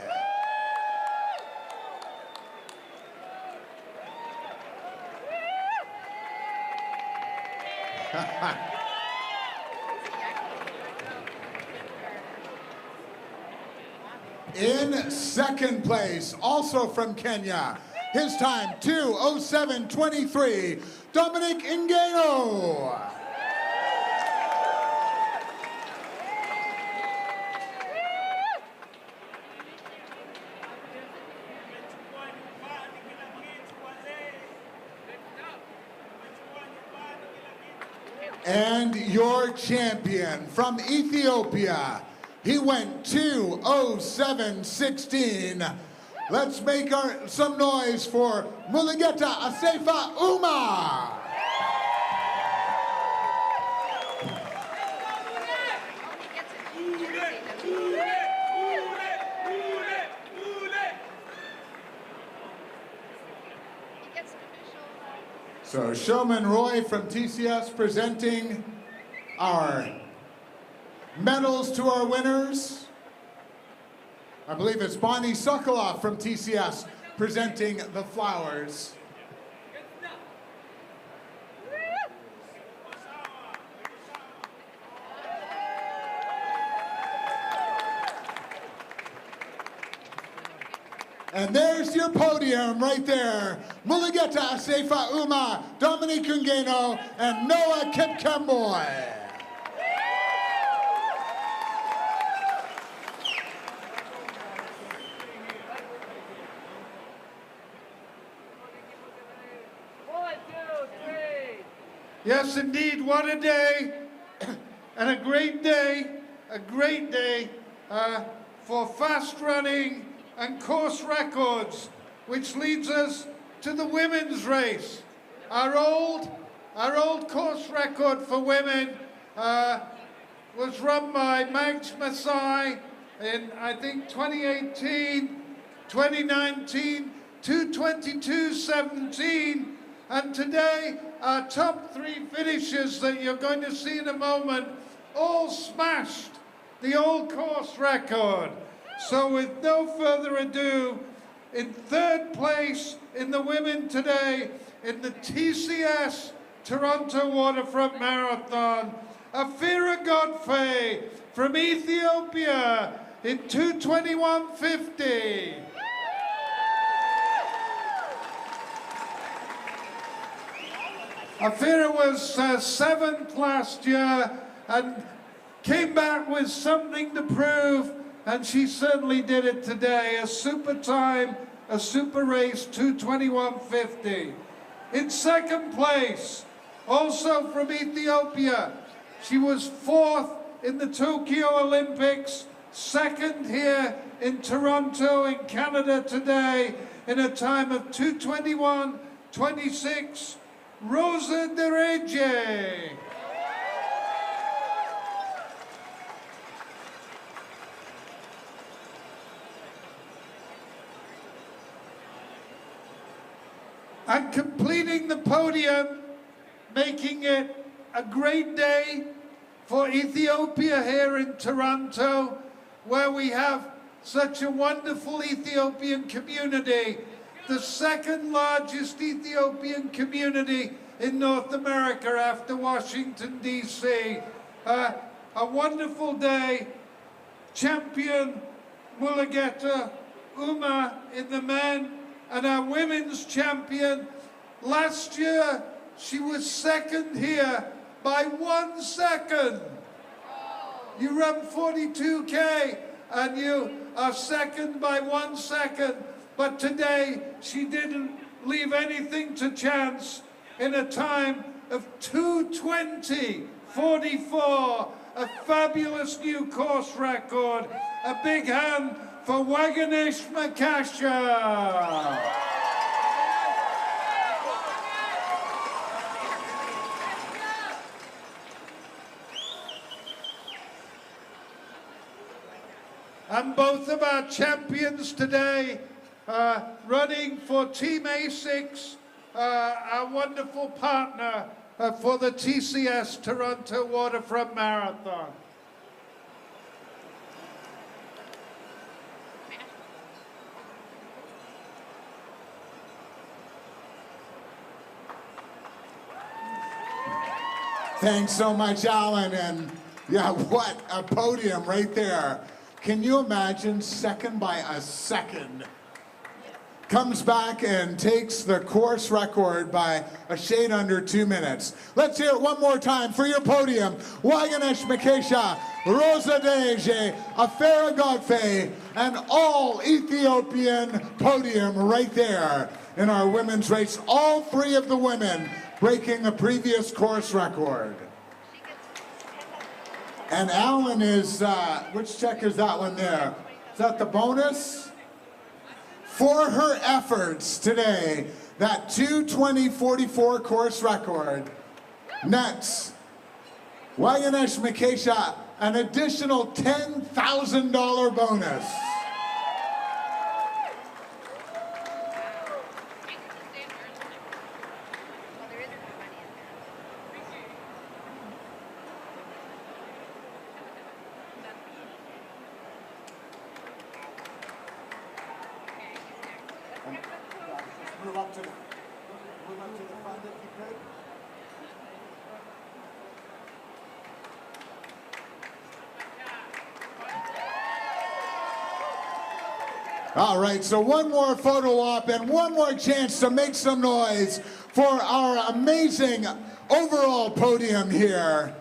In second place, also from Kenya, his time 2:07:23, Dominic Ingeno. And your champion from Ethiopia, he went 2:07:16. Let's make some noise for Mulugeta Asefa Uma. So Showman Roy from TCS presenting our medals to our winners. I believe it's Bonnie Sokolov from TCS presenting the flowers. And there's your podium right there. Mulugeta Asefa Uma, Dominique Ungeno, and Noah Kipkemboy. Yes, indeed, what a day, and a great day for fast running and course records, which leads us to the women's race. Our old course record for women was run by Mags Masai in, I think, 2018, 2019, 2:22:17, and today our top three finishers that you're going to see in a moment all smashed the old course record. So with no further ado, in third place in the women today in the TCS Toronto Waterfront Marathon, Afira Godfrey from Ethiopia in 2:21:50. Afira was seventh last year and came back with something to prove, and she certainly did it today. A super time, a super race, 2:21:50. In second place, also from Ethiopia, she was fourth in the Tokyo Olympics, second here in Toronto in Canada today in a time of 2:21:26. Rosa Dereje. And completing the podium, making it a great day for Ethiopia here in Toronto, where we have such a wonderful Ethiopian community, the second largest Ethiopian community in North America after Washington, D.C. A wonderful day. Champion Mulugeta Uma in the men, and our women's champion. Last year, she was second here by 1 second. You run 42K and you are second by 1 second. But today, she didn't leave anything to chance in a time of 2:20:44, a fabulous new course record. A big hand for Waganish Makasha. And both of our champions today running for Team A6, our wonderful partner for the TCS Toronto Waterfront Marathon. Thanks so much, Alan. And yeah, what a podium right there. Can you imagine, second by a second? Comes back and takes the course record by a shade under 2 minutes. Let's hear it one more time for your podium. Waganish Makesha, Rosa Deje, Afera Godfrey, and all Ethiopian podium right there in our women's race. All three of the women breaking the previous course record. And Alan is, which check is that one there? Is that the bonus? For her efforts today, that 2:20:44 course record nets Wagenesh Mikesha an additional $10,000 bonus. Move up to the front if you could. All right, so one more photo op and one more chance to make some noise for our amazing overall podium here.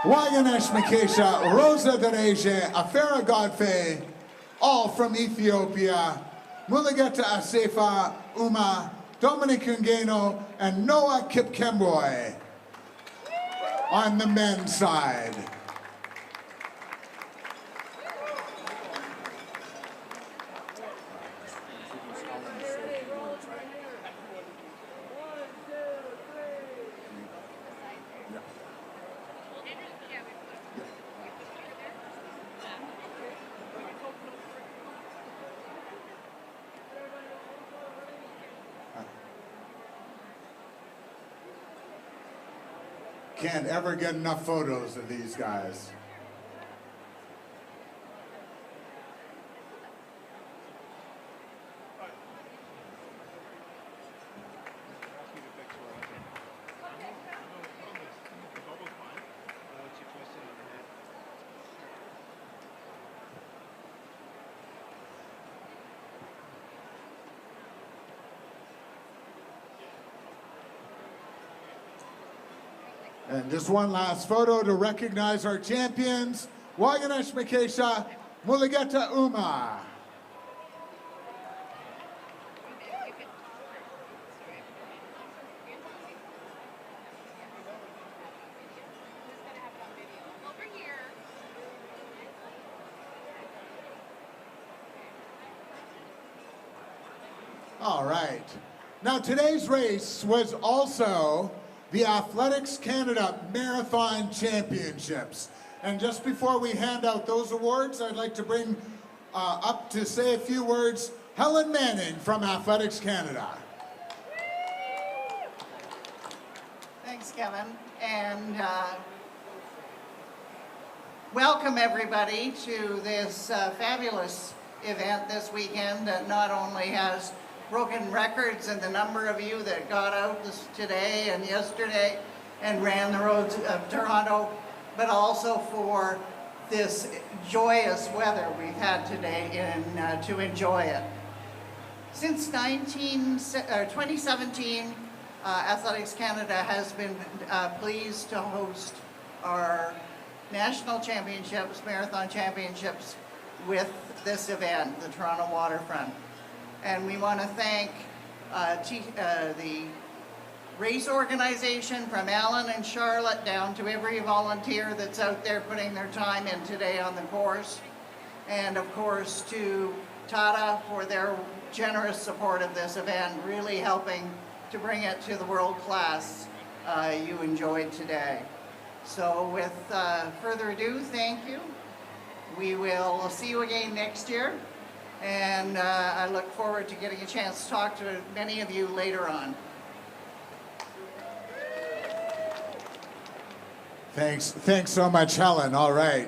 Wagenesh Mikesha, Rosa Dereje, Afera Godfrey, all from Ethiopia. Mulugeta Asefa Uma, Dominic Ungeno, and Noah Kipkemboi on the men's side. Can't ever get enough photos of these guys. And just one last photo to recognize our champions, Wagenesh Mikesha, Mulugeta Uma. All right. Now today's race was also the Athletics Canada Marathon Championships. And just before we hand out those awards, I'd like to bring up to say a few words, Helen Manning from Athletics Canada. Thanks, Kevin. And welcome everybody to this fabulous event this weekend that not only has broken records and the number of you that got out today and yesterday and ran the roads of Toronto, but also for this joyous weather we've had today to enjoy it. Since 2017, Athletics Canada has been pleased to host our national championships, marathon championships, with this event, the Toronto Waterfront. And we want to thank the race organization from Alan and Charlotte down to every volunteer that's out there putting their time in today on the course. And of course to Tata for their generous support of this event, really helping to bring it to the world class you enjoyed today. So with further ado, thank you. We will see you again next year. And I look forward to getting a chance to talk to many of you later on. Thanks so much, Helen. All right.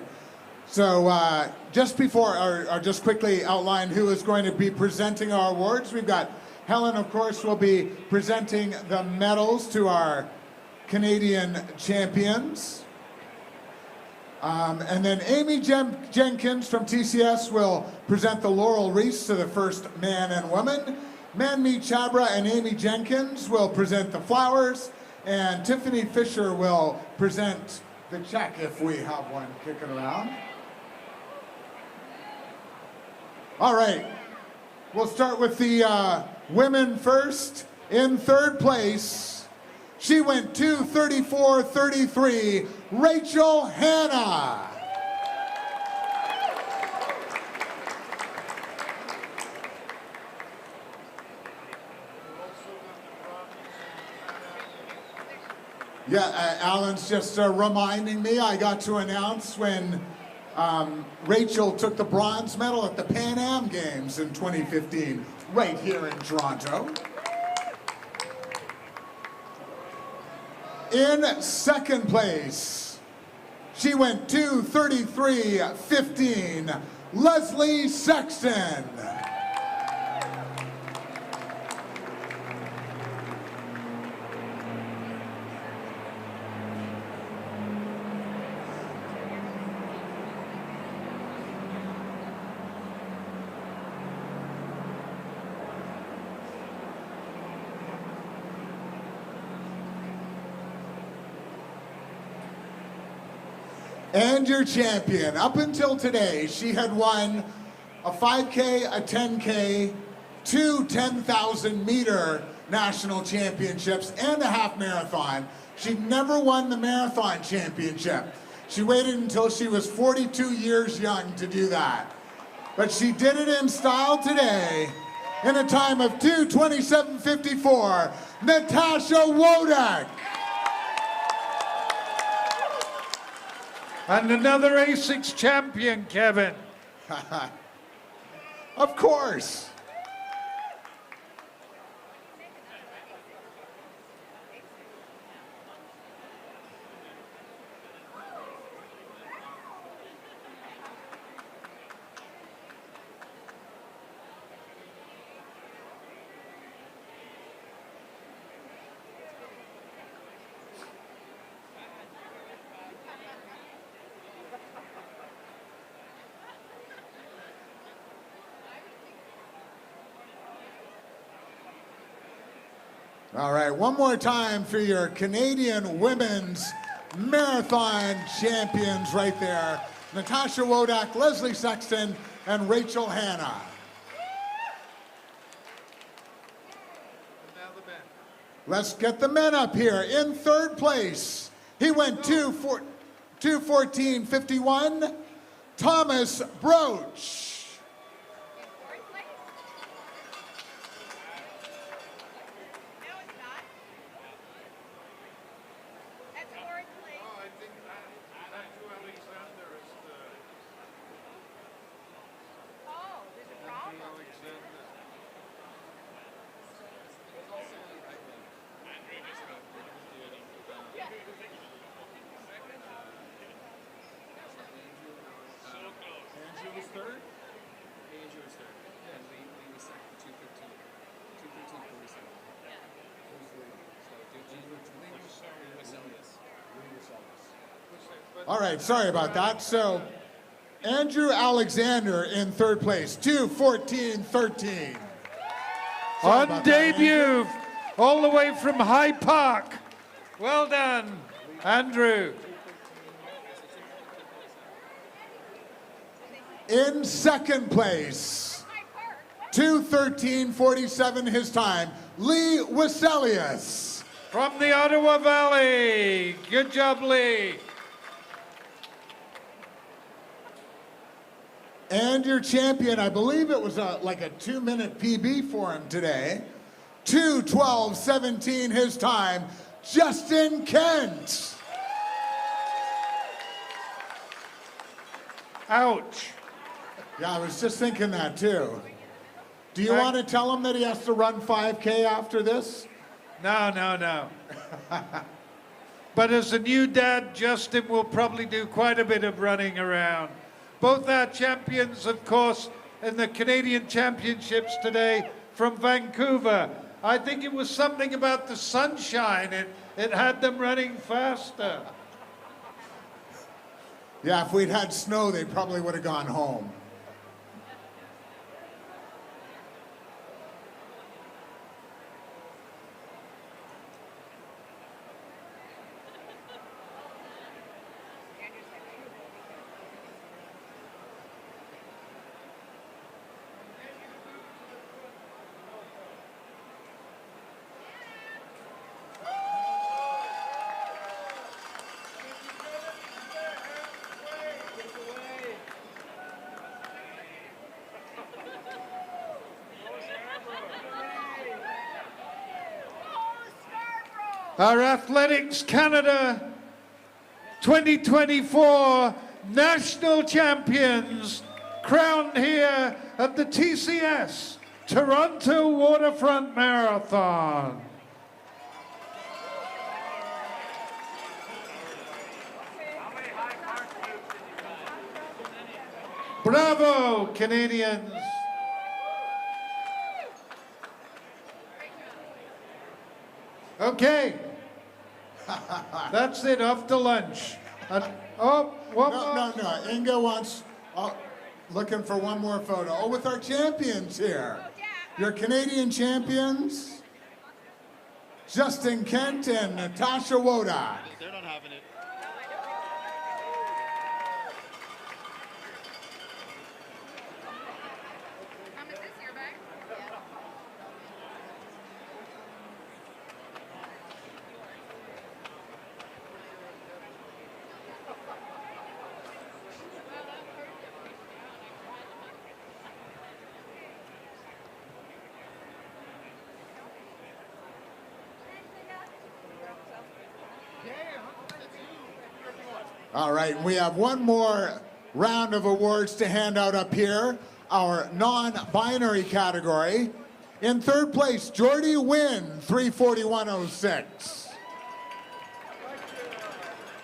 So just before, or just quickly outline who is going to be presenting our awards. We've got Helen, of course, will be presenting the medals to our Canadian champions. And then Amy Jenkins from TCS will present the laurel wreaths to the first man and woman. Manmeet Chabra and Amy Jenkins will present the flowers. And Tiffany Fisher will present the check if we have one kicking around. All right, we'll start with the women first. In third place, She went 2:34.33. Rachel Hanna. Yeah, Alan's just reminding me, I got to announce when Rachel took the bronze medal at the Pan Am Games in 2015, right here in Toronto. In second place, she went 2:33.15, Leslie Sexton. And your champion, up until today, she had won a 5K, a 10K, two 10,000-meter national championships, and a half marathon. She never won the marathon championship. She waited until she was 42 years young to do that. But she did it in style today in a time of 2:27.54. Natasha Wodak. And another ASICS champion, Kevin. Of course. All right, one more time for your Canadian women's marathon champions right there. Natasha Wodak, Leslie Sexton, and Rachel Hanna. Let's get the men up here. In third place, he went 2:14.51, Thomas Broach. All right, sorry about that. So, Andrew Alexander in third place, 2:14.13. On debut, all the way from High Park. Well done, Andrew. In second place, 2:13.47 his time, Lee Weselius. From the Ottawa Valley. Good job, Lee. And your champion, I believe it was like a 2-minute PB for him today. 2:12.17 his time, Justin Kent. Ouch. Yeah, I was just thinking that too. Do you want to tell him that he has to run 5K after this? No. But as a new dad, Justin will probably do quite a bit of running around. Both our champions, of course, in the Canadian Championships today from Vancouver. I think it was something about the sunshine. It had them running faster. Yeah, if we'd had snow, they probably would have gone home. our Athletics Canada 2024 national champions crowned here at the TCS Toronto Waterfront Marathon. Bravo, Canadians. Okay. That's it, off to lunch. Oh, one more. No. Inga wants, looking for one more photo. Oh, with our champions here. Your Canadian champions, Justin Kent and Natasha Wodak. They're not having it. All right, we have one more round of awards to hand out up here, our non-binary category. In third place, Jordy Wynn, 341.06.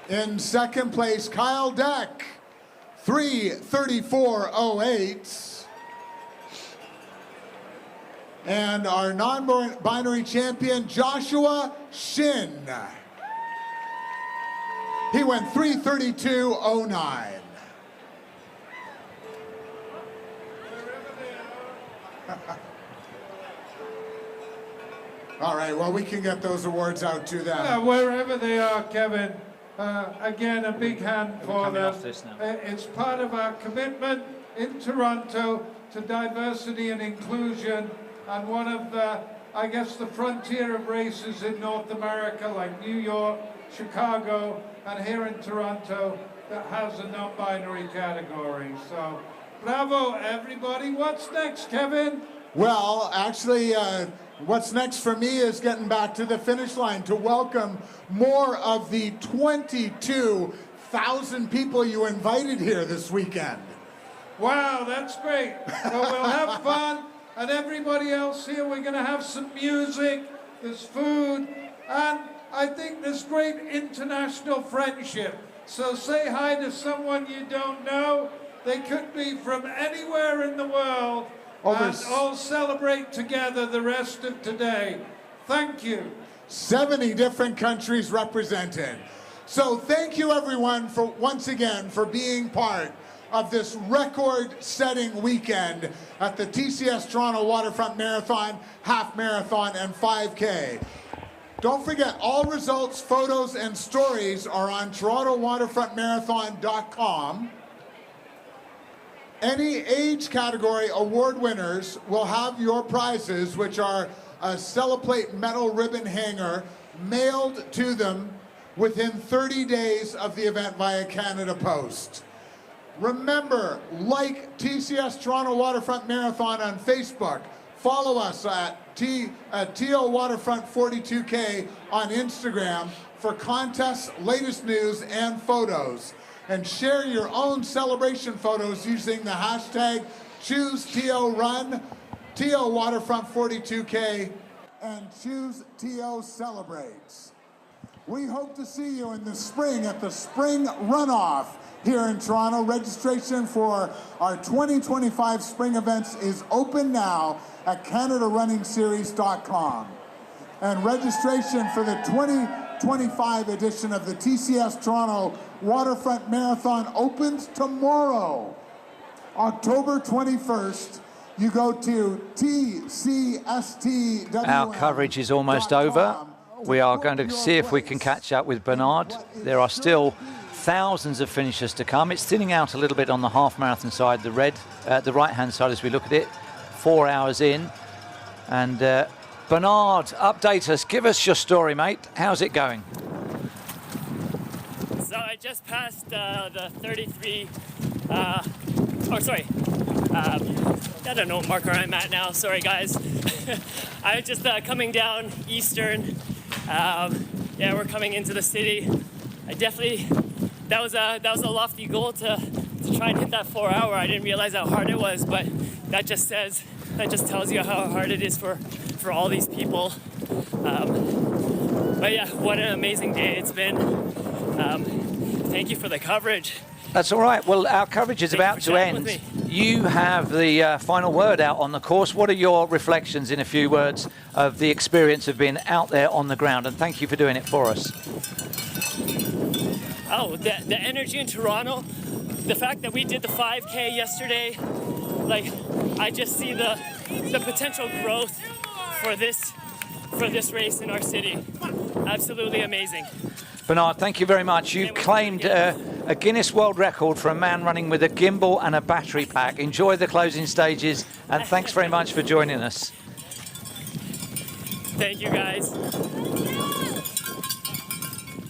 In second place, Kyle Deck, 334.08. And our non-binary champion, Joshua Shin. He went 332.09. All right, well, we can get those awards out to them. Yeah, wherever they are, Kevin. Again, a big hand for them. It's part of our commitment in Toronto to diversity and inclusion, and one of the, I guess, the frontier of races in North America, like New York, Chicago, and here in Toronto, that has a non-binary category. So, bravo, everybody. What's next, Kevin? Well, actually, what's next for me is getting back to the finish line to welcome more of the 22,000 people you invited here this weekend. Wow, that's great. Well, we'll have fun. And everybody else here, we're going to have some music, there's food, and I think there's great international friendship. So say hi to someone you don't know. They could be from anywhere in the world, and all celebrate together the rest of today. Thank you. 70 different countries represented. So thank you everyone for once again for being part of this record-setting weekend at the TCS Toronto Waterfront Marathon, Half Marathon, and 5K. Don't forget, all results, photos, and stories are on TorontoWaterfrontMarathon.com. Any age category award winners will have your prizes, which are a Celeplate metal ribbon hanger mailed to them within 30 days of the event via Canada Post. Remember, like TCS Toronto Waterfront Marathon on Facebook. Follow us at TO Waterfront 42K on Instagram for contests, latest news, and photos. And share your own celebration photos using the hashtag ChooseTORun, TO Waterfront 42K, and ChooseTO We hope to see you in the spring at the Spring Runoff here in Toronto. Registration for our 2025 spring events is open now at CanadaRunningseries.com. And registration for the 2025 edition of the TCS Toronto Waterfront Marathon opens tomorrow, October 21st. You go to TCSTWM. Our coverage is almost over. We are going to see if we can catch up with Bernard. There are still thousands of finishers to come. It's thinning out a little bit on the half marathon side, the right-hand side as we look at it. 4 hours in. And Bernard, update us. Give us your story, mate. How's it going? So I just passed the 33, I don't know what marker I'm at now. Sorry, guys. I'm just coming down Eastern Yeah, we're coming into the city. I definitely, that was a lofty goal to try and hit that 4 hour. I didn't realize how hard it was, but that just tells you how hard it is for all these people. But yeah, what an amazing day it's been. Thank you for the coverage. That's all right. Well, our coverage is about to end. You have the final word out on the course. What are your reflections in a few words of the experience of being out there on the ground? And thank you for doing it for us. Oh, the energy in Toronto, the fact that we did the 5K yesterday, like I just see the potential growth for this race in our city. Absolutely amazing. Bernard, thank you very much. You've claimed a Guinness World Record for a man running with a gimbal and a battery pack. Enjoy the closing stages, and thanks very much for joining us. Thank you, guys.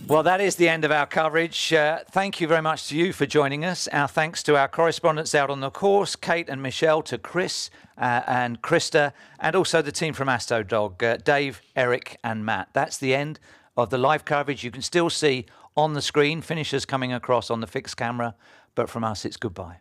Well, that is the end of our coverage. Thank you very much to you for joining us. Our thanks to our correspondents out on the course, Kate and Michelle, to Chris and Krista, and also the team from Astrodog, Dave, Eric and Matt. That's the end of the live coverage. You can still see on the screen finishers coming across on the fixed camera, but from us, it's goodbye.